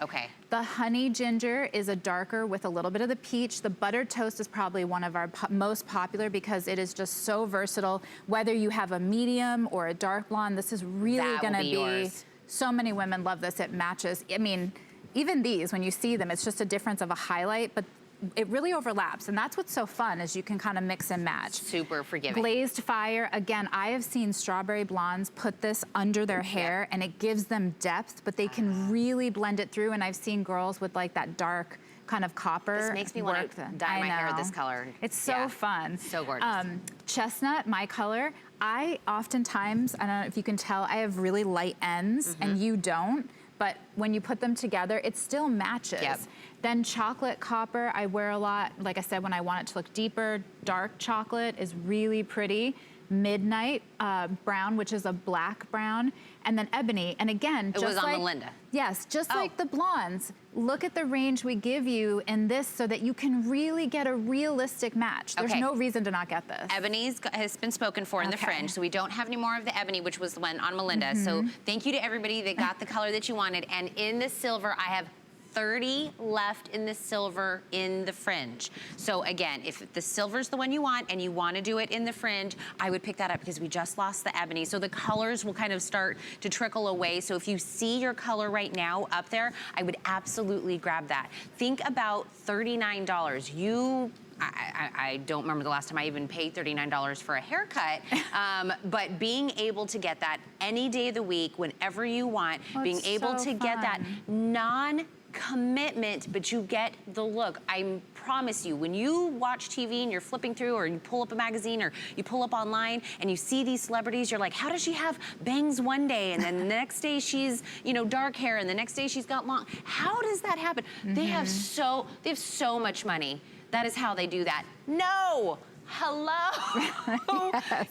The honey ginger is a darker with a little bit of the peach. The buttered toast is probably one of our most popular because it is just so versatile. Whether you have a medium or a dark blonde, this is really gonna be yours. So many women love this, it matches. I mean, even these, when you see them, it's just a difference of a highlight, but it really overlaps. And that's what's so fun, is you can kind of mix and match. Super forgiving. Glazed fire, again, I have seen strawberry blondes put this under their hair and it gives them depth, but they can really blend it through. And I've seen girls with like that dark kind of copper. This makes me want to dye my hair this color. It's so fun. So gorgeous. Chestnut, my color, I oftentimes, I don't know if you can tell, I have really light ends and you don't. But when you put them together, it still matches. Then chocolate copper, I wear a lot. Like I said, when I want it to look deeper, dark chocolate is really pretty. Midnight brown, which is a black brown, and then ebony. And again, it was on Melinda. Yes, just like the blondes. Look at the range we give you in this so that you can really get a realistic match. There's no reason to not get this. Ebony has been spoken for in the fringe, so we don't have any more of the ebony, which was the one on Melinda. So thank you to everybody that got the color that you wanted. And in the silver, I have 30 left in the silver in the fringe. So again, if the silver's the one you want and you want to do it in the fringe, I would pick that up because we just lost the ebony. So the colors will kind of start to trickle away. So if you see your color right now up there, I would absolutely grab that. Think about $39. I don't remember the last time I even paid $39 for a haircut, but being able to get that any day of the week, whenever you want, being able to get that non-commitment, but you get the look. I promise you, when you watch TV and you're flipping through, or you pull up a magazine, or you pull up online and you see these celebrities, you're like, how does she have bangs one day and then the next day she's, you know, dark hair, and the next day she's got long? How does that happen? They have so much money. That is how they do that. No. Hello.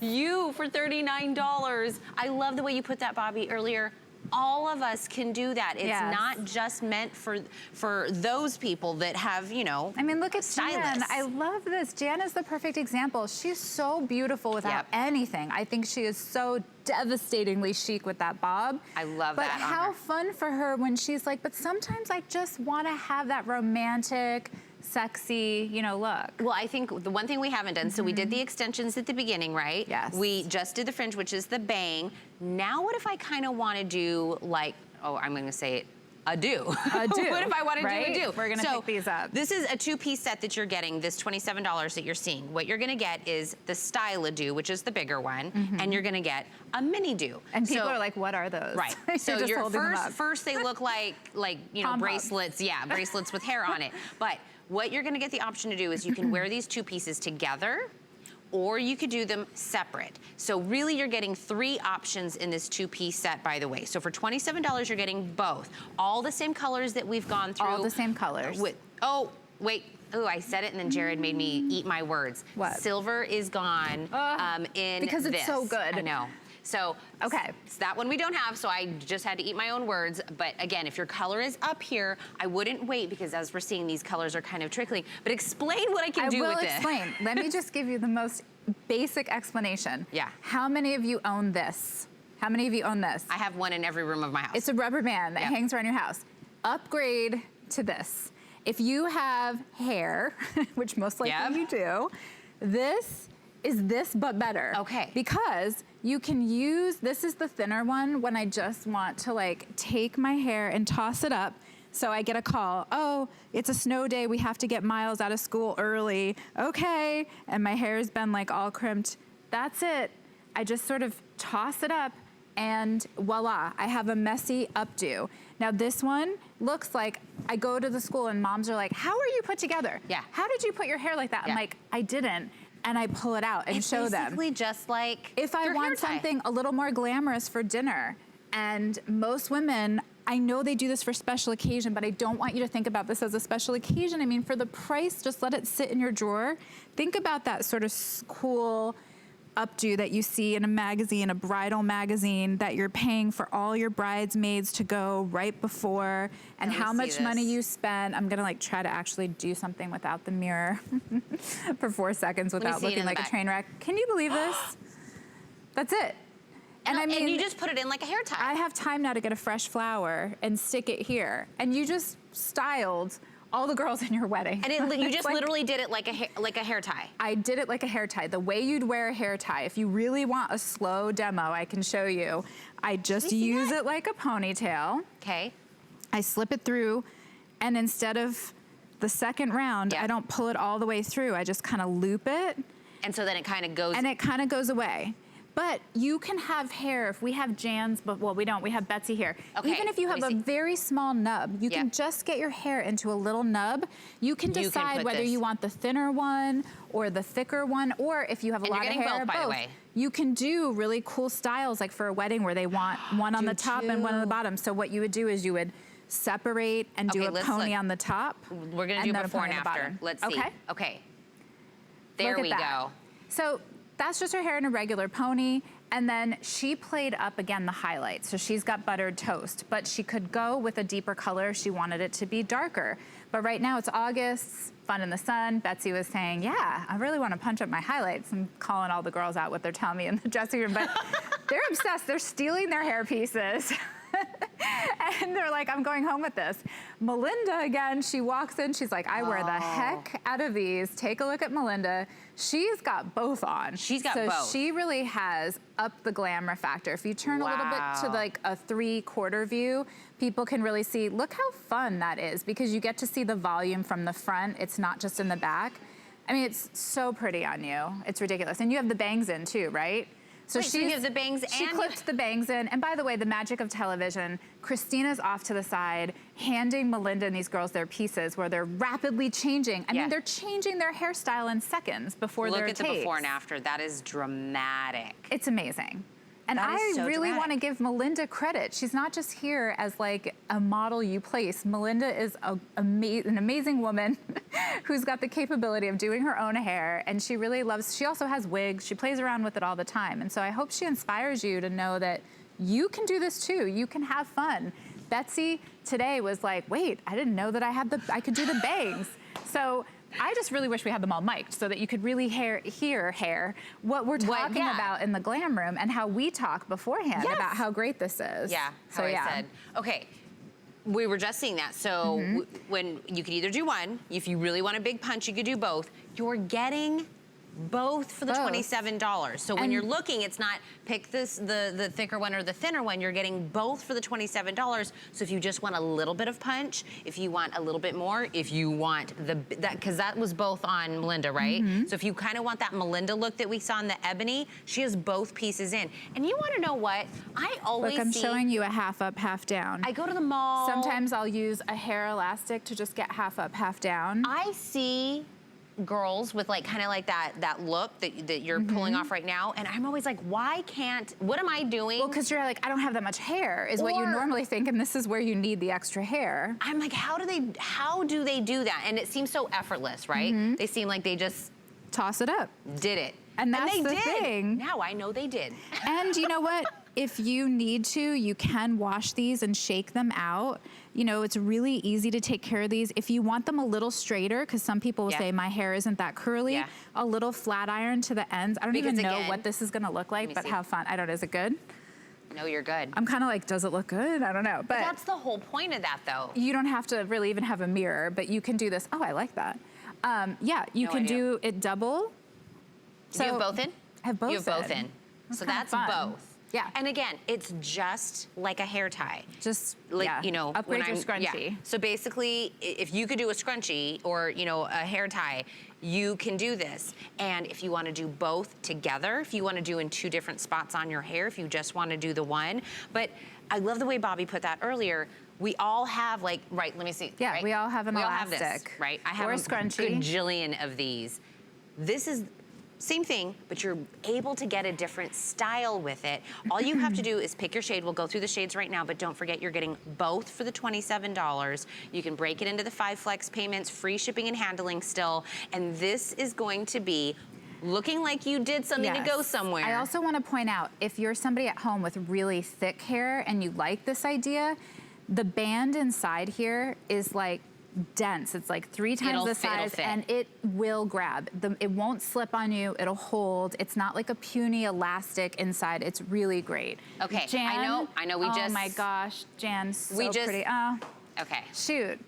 You for $39. I love the way you put that, Bobby, earlier. All of us can do that. It's not just meant for those people that have, you know, I mean, look at stylists. Jan. I love this. Jan is the perfect example. She's so beautiful without anything. I think she is so devastatingly chic with that bob. I love but that. But how fun for her when she's like, but sometimes I just want to have that romantic, sexy, you know, look. Well, I think the one thing we haven't done, so we did the extensions at the beginning, right? Yes. We just did the fringe, which is the bang. Now what if I kind of want to do like, oh, I'm going to say it, a do. A do. What if I want to do a do? We're going to pick these up. This is a two-piece set that you're getting, this $27 that you're seeing. What you're going to get is the style do, which is the bigger one, and you're going to get a mini do. And people are like, what are those? Right. So your first they look like you know, bracelets. Yeah, bracelets with hair on it. But what you're going to get the option to do is you can wear these two pieces together, or you could do them separate. So really you're getting 3 options in this 2-piece set, by the way. So for $27, you're getting both. All the same colors that we've gone through. All the same colors. Oh, I said it and then Jared made me eat my words. What? Silver is gone in because it's so good. I know. So, it's that one we don't have, so I just had to eat my own words. But again, if your color is up here, I wouldn't wait, because as we're seeing, these colors are kind of trickling. But explain what I can do with this. I will explain. Let me just give you the most basic explanation. Yeah. How many of you own this? How many of you own this? I have one in every room of my house. It's a rubber band that hangs around your house. Upgrade to this. If you have hair, which most likely you do, this is this but better. Okay. Because you can use, this is the thinner one when I just want to like take my hair and toss it up. So I get a call, oh, it's a snow day, we have to get Miles out of school early. Okay, and my hair's been like all crimped. That's it. I just sort of toss it up and voila, I have a messy updo. Now this one, looks like, I go to the school and moms are like, how are you put together? Yeah. How did you put your hair like that? I'm like, I didn't. And I pull it out and show them. It's basically just like if I want something a little more glamorous for dinner, and most women, I know they do this for special occasion, but I don't want you to think about this as a special occasion. I mean, for the price, just let it sit in your drawer. Think about that sort of cool updo that you see in a magazine, a bridal magazine, that you're paying for all your bridesmaids to go right before, and how much money you spend. I'm gonna like try to actually do something without the mirror for 4 seconds without looking like a train wreck. Can you believe this? That's it. And I mean, and you just put it in like a hair tie. I have time now to get a fresh flower and stick it here. And you just styled all the girls in your wedding. And you just like, literally did it like a hair tie. I did it like a hair tie, the way you'd wear a hair tie. If you really want a slow demo, I can show you. I just use it like a ponytail. Okay. I slip it through, and instead of the second round, I don't pull it all the way through. I just kind of loop it. And so then it kind of goes. And it kind of goes away. But you can have hair, if we have Jan's, but well, we don't, we have Betsy here. Okay, even if you have a very small nub, you can just get your hair into a little nub. You can decide whether you want the thinner one or the thicker one, or if you have a lot of hair, both. You can do really cool styles, like for a wedding where they want one on the top and one on the bottom. So what you would do is you would separate and do a pony on the top. We're gonna do before and after. Let's see. Okay. There we go. So that's just her hair in a regular pony. And then she played up again the highlights. So she's got buttered toast, but she could go with a deeper color if she wanted it to be darker. But right now it's August, fun in the sun. Betsy was saying, yeah, I really want to punch up my highlights. I'm calling all the girls out what they're telling me in the dressing room, but they're obsessed. They're stealing their hair pieces. And they're like, I'm going home with this. Melinda, again, she walks in, she's like, I wear the heck out of these. Take a look at Melinda. She's got both on. She's got both. So she really has upped the glamour factor. If you turn a little bit to like a 3/4 view, people can really see, look how fun that is, because you get to see the volume from the front. It's not just in the back. I mean, it's so pretty on you. It's ridiculous. And you have the bangs in too, right? So she gives the bangs, she clipped the bangs in. And by the way, the magic of television, Christina's off to the side, handing Melinda and these girls their pieces where they're rapidly changing. I mean, they're changing their hairstyle in seconds before their takes. Look at the before and after. That is dramatic. It's amazing. And I really want to give Melinda credit. She's not just here as like a model you place. Melinda is an amazing woman who's got the capability of doing her own hair, and she really loves, she also has wigs. She plays around with it all the time. And so I hope she inspires you to know that you can do this too. You can have fun. Betsy today was like, wait, I didn't know that I could do the bangs. So I just really wish we had them all mic'd so that you could really hear what we're talking about in the glam room and how we talk beforehand about how great this is. Yeah, how I said. Okay, we were just seeing that. So when you could either do one, if you really want a big punch, you could do both. You're getting both for the $27. So when you're looking, it's not pick the thicker one or the thinner one. You're getting both for the $27. So if you just want a little bit of punch, if you want a little bit more, if you want because that was both on Melinda, right? So if you kind of want that Melinda look that we saw in the ebony, she has both pieces in. And you want to know what? I always I'm showing you a half up, half down. I go to the mall. Sometimes I'll use a hair elastic to just get half up, half down. I see girls with like kind of like that look that you're pulling off right now, and I'm always like, what am I doing? Well, because you're like, I don't have that much hair is what you normally think, and this is where you need the extra hair. I'm like, how do they do that? And it seems so effortless, right? They seem like they just toss it up. Did it. And that's the thing. Now I know they did. And you know what? If you need to, you can wash these and shake them out. You know, it's really easy to take care of these. If you want them a little straighter, because some people will say my hair isn't that curly, a little flat iron to the ends. I don't even know what this is gonna look like, but how fun. I don't, is it good? No, you're good. I'm kind of like, does it look good? I don't know. But that's the whole point of that, though. You don't have to really even have a mirror, but you can do this. Oh, I like that. Yeah, you can do it double. So you have both in? I have both in. You have both in. So that's both. Yeah. And again, it's just like a hair tie. Just, like, you know, upgrade your scrunchie. Yeah. So basically, if you could do a scrunchie or, you know, a hair tie, you can do this. And if you want to do both together, if you want to do in 2 different spots on your hair, if you just want to do the one. But I love the way Bobby put that earlier. we all have like, right, let me see. Yeah, right? we all have an we elastic. All have this, right? I have or a scrunchie. gajillion of these. This is same thing, but you're able to get a different style with it. All you have to do is pick your shade. We'll go through the shades right now, but don't forget you're getting both for the $27. You can break it into the 5 flex payments, free shipping and handling still, and this is going to be looking like you did something to go somewhere. I also want to point out, if you're somebody at home with really thick hair and you like this idea, the band inside here is like dense. It's like 3 times the size, and it will grab. It won't slip on you. It'll hold. It's not like a puny elastic inside. It's really great. Okay, Jan, I know. We just. Oh my gosh, Jan, so we just, pretty. Oh, okay. Shoot.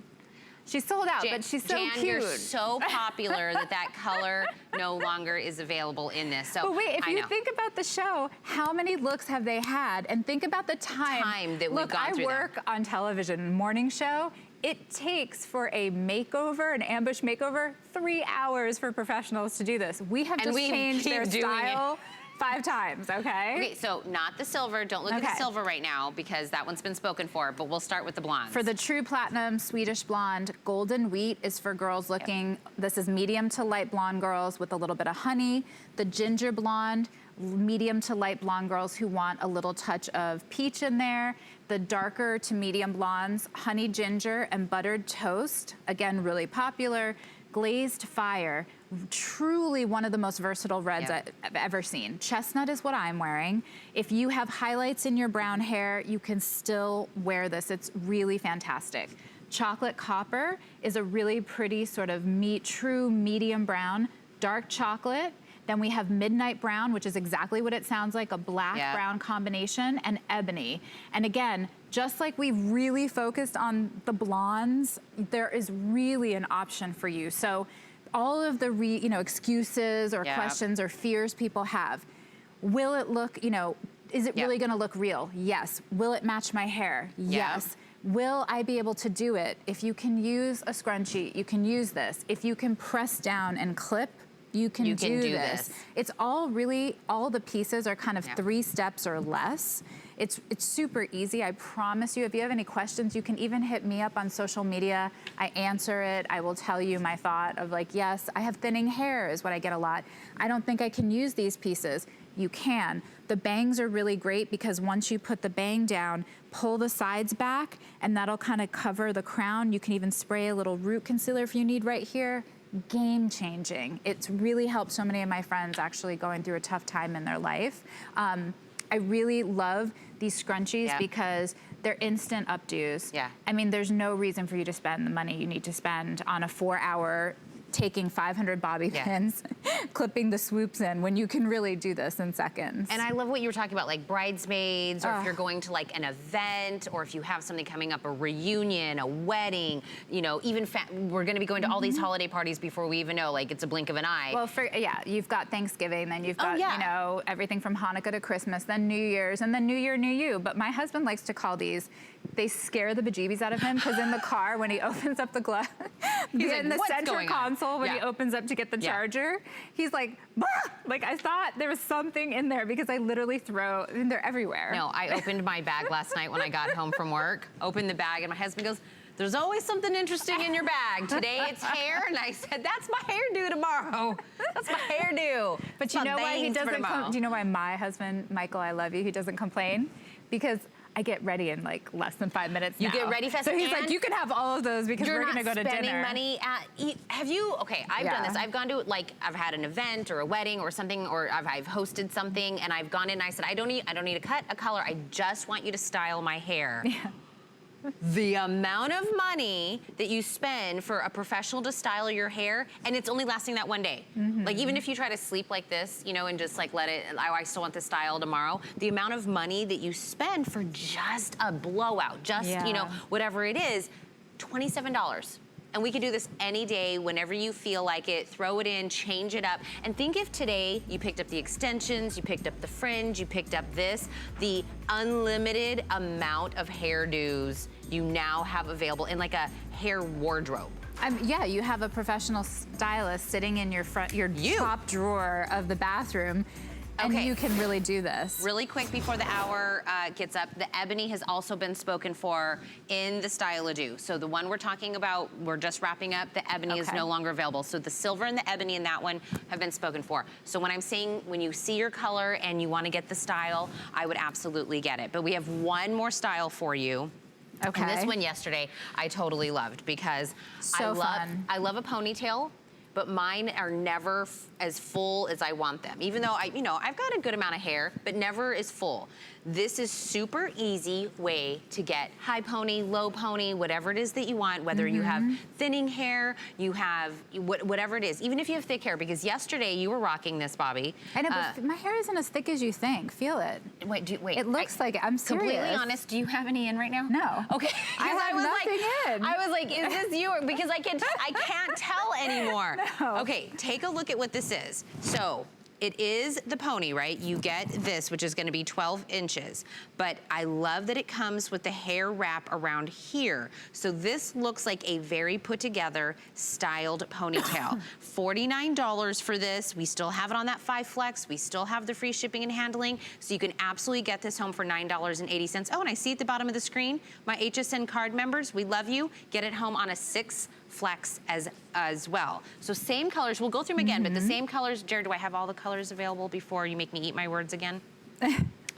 She's sold out, but she's so Jan, cute. You're so popular that color no longer is available in this. So but wait, if you think about the show, how many looks have they had? And think about the time that we've gone through. Look, I work on television, morning show. It takes for a makeover, an ambush makeover, 3 hours for professionals to do this. We have just changed their style 5 times, okay? Okay, so not the silver. Don't look at the silver right now because that one's been spoken for, but we'll start with the blondes. For the true platinum Swedish blonde, golden wheat is for girls looking, this is medium to light blonde girls with a little bit of honey. The ginger blonde, medium to light blonde girls who want a little touch of peach in there. The darker to medium blondes, honey ginger and buttered toast, again, really popular. Glazed fire, truly one of the most versatile reds I've ever seen. Chestnut is what I'm wearing. If you have highlights in your brown hair, you can still wear this. It's really fantastic. Chocolate copper is a really pretty sort of true medium brown. Dark chocolate. Then we have midnight brown, which is exactly what it sounds like, a black-brown combination, and ebony. And again, just like we've really focused on the blondes, there is really an option for you. So all of the excuses or questions or fears people have, will it look, is it really gonna look real? Yes. Will it match my hair? Yes. Will I be able to do it? If you can use a scrunchie, you can use this. If you can press down and clip, you can do this. It's all really, all the pieces are kind of 3 steps or less. It's super easy, I promise you. If you have any questions, you can even hit me up on social media. I answer it. I will tell you my thought of like, yes, I have thinning hair is what I get a lot. I don't think I can use these pieces. You can. The bangs are really great because once you put the bang down, pull the sides back and that'll kind of cover the crown. You can even spray a little root concealer if you need right here. Game changing. It's really helped so many of my friends actually going through a tough time in their life. I really love these scrunchies because they're instant updos. I mean, there's no reason for you to spend the money you need to spend on a 4-hour taking 500 bobby pins, clipping the swoops in when you can really do this in seconds. And I love what you were talking about, like bridesmaids, or if you're going to like an event, or if you have something coming up, a reunion, a wedding, even we're gonna be going to all these holiday parties before we even know, like it's a blink of an eye. Well, you've got Thanksgiving, then you've got, everything from Hanukkah to Christmas, then New Year's, and then New Year, New You. But my husband likes to call these, they scare the bejeebies out of him because in the car, when he opens up the glove, in the center console, when he opens up to get the charger, he's like, bah! Like I thought there was something in there because I literally they're everywhere. No, I opened my bag last night when I got home from work, opened the bag, and my husband goes, there's always something interesting in your bag. Today it's hair, and I said, that's my hairdo tomorrow. That's my hairdo. But you know why he doesn't do you know why my husband, Michael, I love you, he doesn't complain? Because I get ready in like less than 5 minutes now. You get ready fast. So he's like, you can have all of those because we're gonna go to dinner. You're not spending money at, have you, okay, I've done this. I've gone to like, I've had an event or a wedding or something, or I've hosted something and I've gone in and I said, I don't need a cut, a color, I just want you to style my hair. The amount of money that you spend for a professional to style your hair, and it's only lasting that one day. Like even if you try to sleep like this, and just like let it, I still want this style tomorrow, the amount of money that you spend for just a blowout, just, whatever it is, $27. And we could do this any day, whenever you feel like it. Throw it in, change it up. And think if today you picked up the extensions, you picked up the fringe, you picked up this, the unlimited amount of hairdos you now have available in like a hair wardrobe. You have a professional stylist sitting in your top drawer of the bathroom And you can really do this. Really quick before the hour gets up, the ebony has also been spoken for in the style ado. So the one we're talking about, we're just wrapping up, the ebony is no longer available. So the silver and the ebony in that one have been spoken for. So when I'm saying, when you see your color and you want to get the style, I would absolutely get it. But we have one more style for you. Okay. And this one yesterday, I totally loved because I love a ponytail, but mine are never as full as I want them. Even though I've got a good amount of hair, but never as full. This is super easy way to get high pony, low pony, whatever it is that you want, whether you have thinning hair, you have whatever it is, even if you have thick hair, because yesterday you were rocking this, Bobby. I know, but my hair isn't as thick as you think. Feel it. Wait. It looks like it. I'm serious. Completely honest, do you have any in right now? No. Okay. I have nothing in. I was like, is this you? Because I can't tell anymore. No. Okay, take a look at what this is. So, it is the pony, right? You get this, which is gonna be 12 inches. But I love that it comes with the hair wrap around here. So this looks like a very put together, styled ponytail. $49 for this. We still have it on that 5 flex. We still have the free shipping and handling. So you can absolutely get this home for $9.80. Oh, and I see at the bottom of the screen, my HSN card members, we love you. Get it home on a 6 flex as well. So same colors, we'll go through them again, but the same colors. Jared, do I have all the colors available before you make me eat my words again?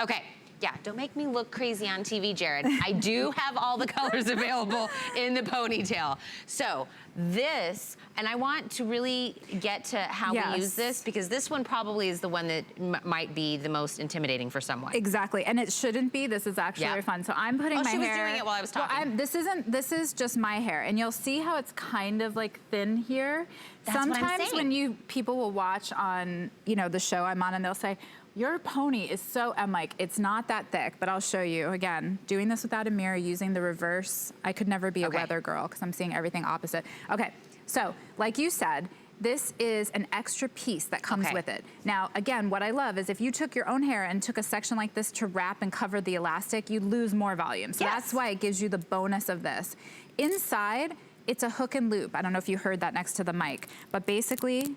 Okay. Yeah, don't make me look crazy on TV, Jared. I do have all the colors available in the ponytail. So this, and I want to really get to how we use this, because this one probably is the one that might be the most intimidating for someone. Exactly, and it shouldn't be. This is actually very fun. So I'm putting my hair. Oh, she was doing it while I was talking. Well, this is just my hair, and you'll see how it's kind of like thin here. That's Sometimes what I'm saying. people will watch on, the show I'm on, and they'll say, your pony is so, I'm like, it's not that thick, but I'll show you. Again, doing this without a mirror, using the reverse. I could never be a weather girl because I'm seeing everything opposite. Okay, so like you said, this is an extra piece that comes with it. Now, again, what I love is if you took your own hair and took a section like this to wrap and cover the elastic, you'd lose more volume. So that's why it gives you the bonus of this. Inside, it's a hook and loop. I don't know if you heard that next to the mic, but basically,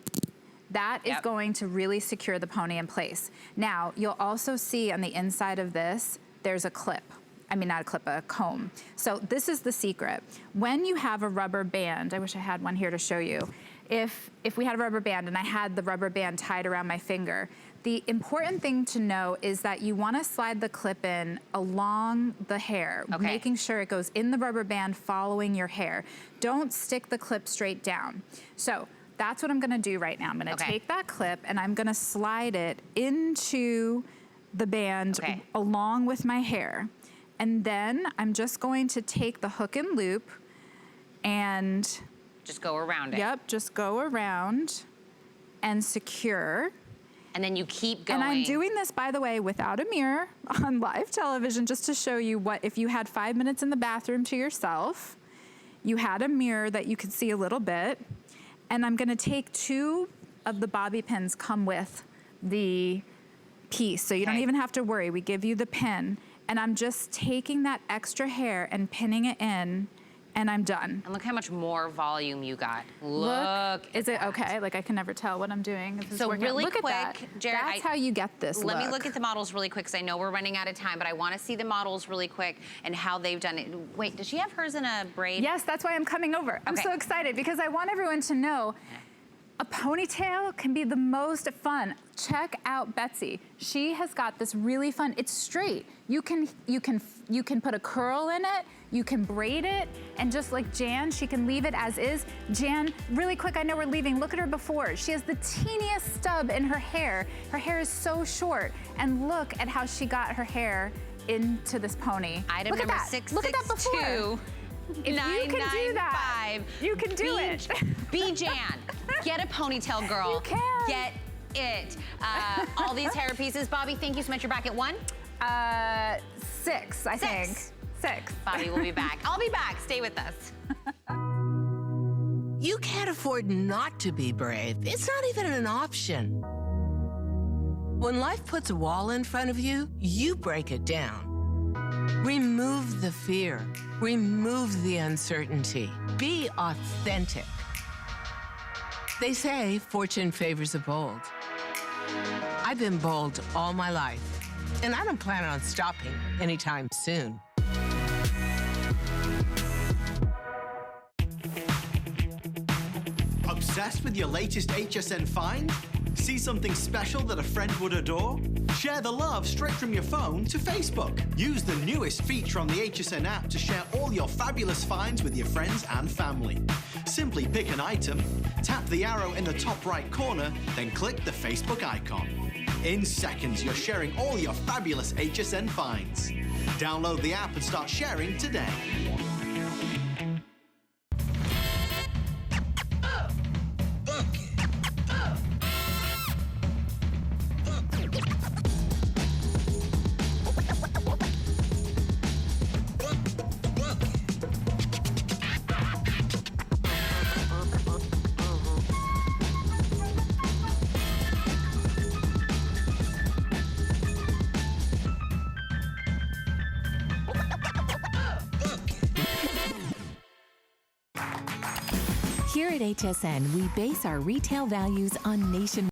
that is going to really secure the pony in place. Now, you'll also see on the inside of this, there's a clip. I mean, not a clip, a comb. So this is the secret. When you have a rubber band, I wish I had one here to show you. If we had a rubber band and I had the rubber band tied around my finger, the important thing to know is that you want to slide the clip in along the hair, making sure it goes in the rubber band following your hair. Don't stick the clip straight down. So that's what I'm gonna do right now. I'm gonna take that clip and I'm gonna slide it into the band along with my hair. And then I'm just going to take the hook and loop and just go around it. Yep, just go around and secure. And then you keep going. And I'm doing this, by the way, without a mirror on live television, just to show you what, if you had 5 minutes in the bathroom to yourself, you had a mirror that you could see a little bit. And I'm gonna take 2 of the bobby pins come with the piece. So you don't even have to worry, we give you the pin. And I'm just taking that extra hair and pinning it in, and I'm done. And look how much more volume you got. Look is it okay? Like I can never tell what I'm doing. So really look quick, at that. Jared, that's how you get this Let me look at the models really quick, because I know we're running out of time, but I want to see the models really quick and how they've done it. Wait, does she have hers in a braid? Yes, that's why I'm coming over. I'm so excited because I want everyone to know a ponytail can be the most fun. Check out Betsy. She has got this really fun, it's straight. You can put a curl in it, you can braid it, and just like Jan, she can leave it as is. Jan, really quick, I know we're leaving, look at her before. She has the teeniest stub in her hair. Her hair is so short, and look at how she got her hair into this pony. Item number 662. Look at that before. If you can do that, you can do it. Be Jan. Get a ponytail, girl. You can. Get it. All these hair pieces. Bobby, thank you so much. You're back at 1? 6, I think. 6. Bobby will be back. I'll be back. Stay with us. You can't afford not to be brave. It's not even an option. When life puts a wall in front of you, you break it down. Remove the fear. Remove the uncertainty. Be authentic. They say fortune favors the bold. I've been bold all my life, and I don't plan on stopping anytime soon. Obsessed with your latest HSN find? See something special that a friend would adore? Share the love straight from your phone to Facebook. Use the newest feature on the HSN app to share all your fabulous finds with your friends and family. Simply pick an item, tap the arrow in the top right corner, then click the Facebook icon. In seconds, you're sharing all your fabulous HSN finds. Download the app and start sharing today. Here at HSN, we base our retail values on nationwide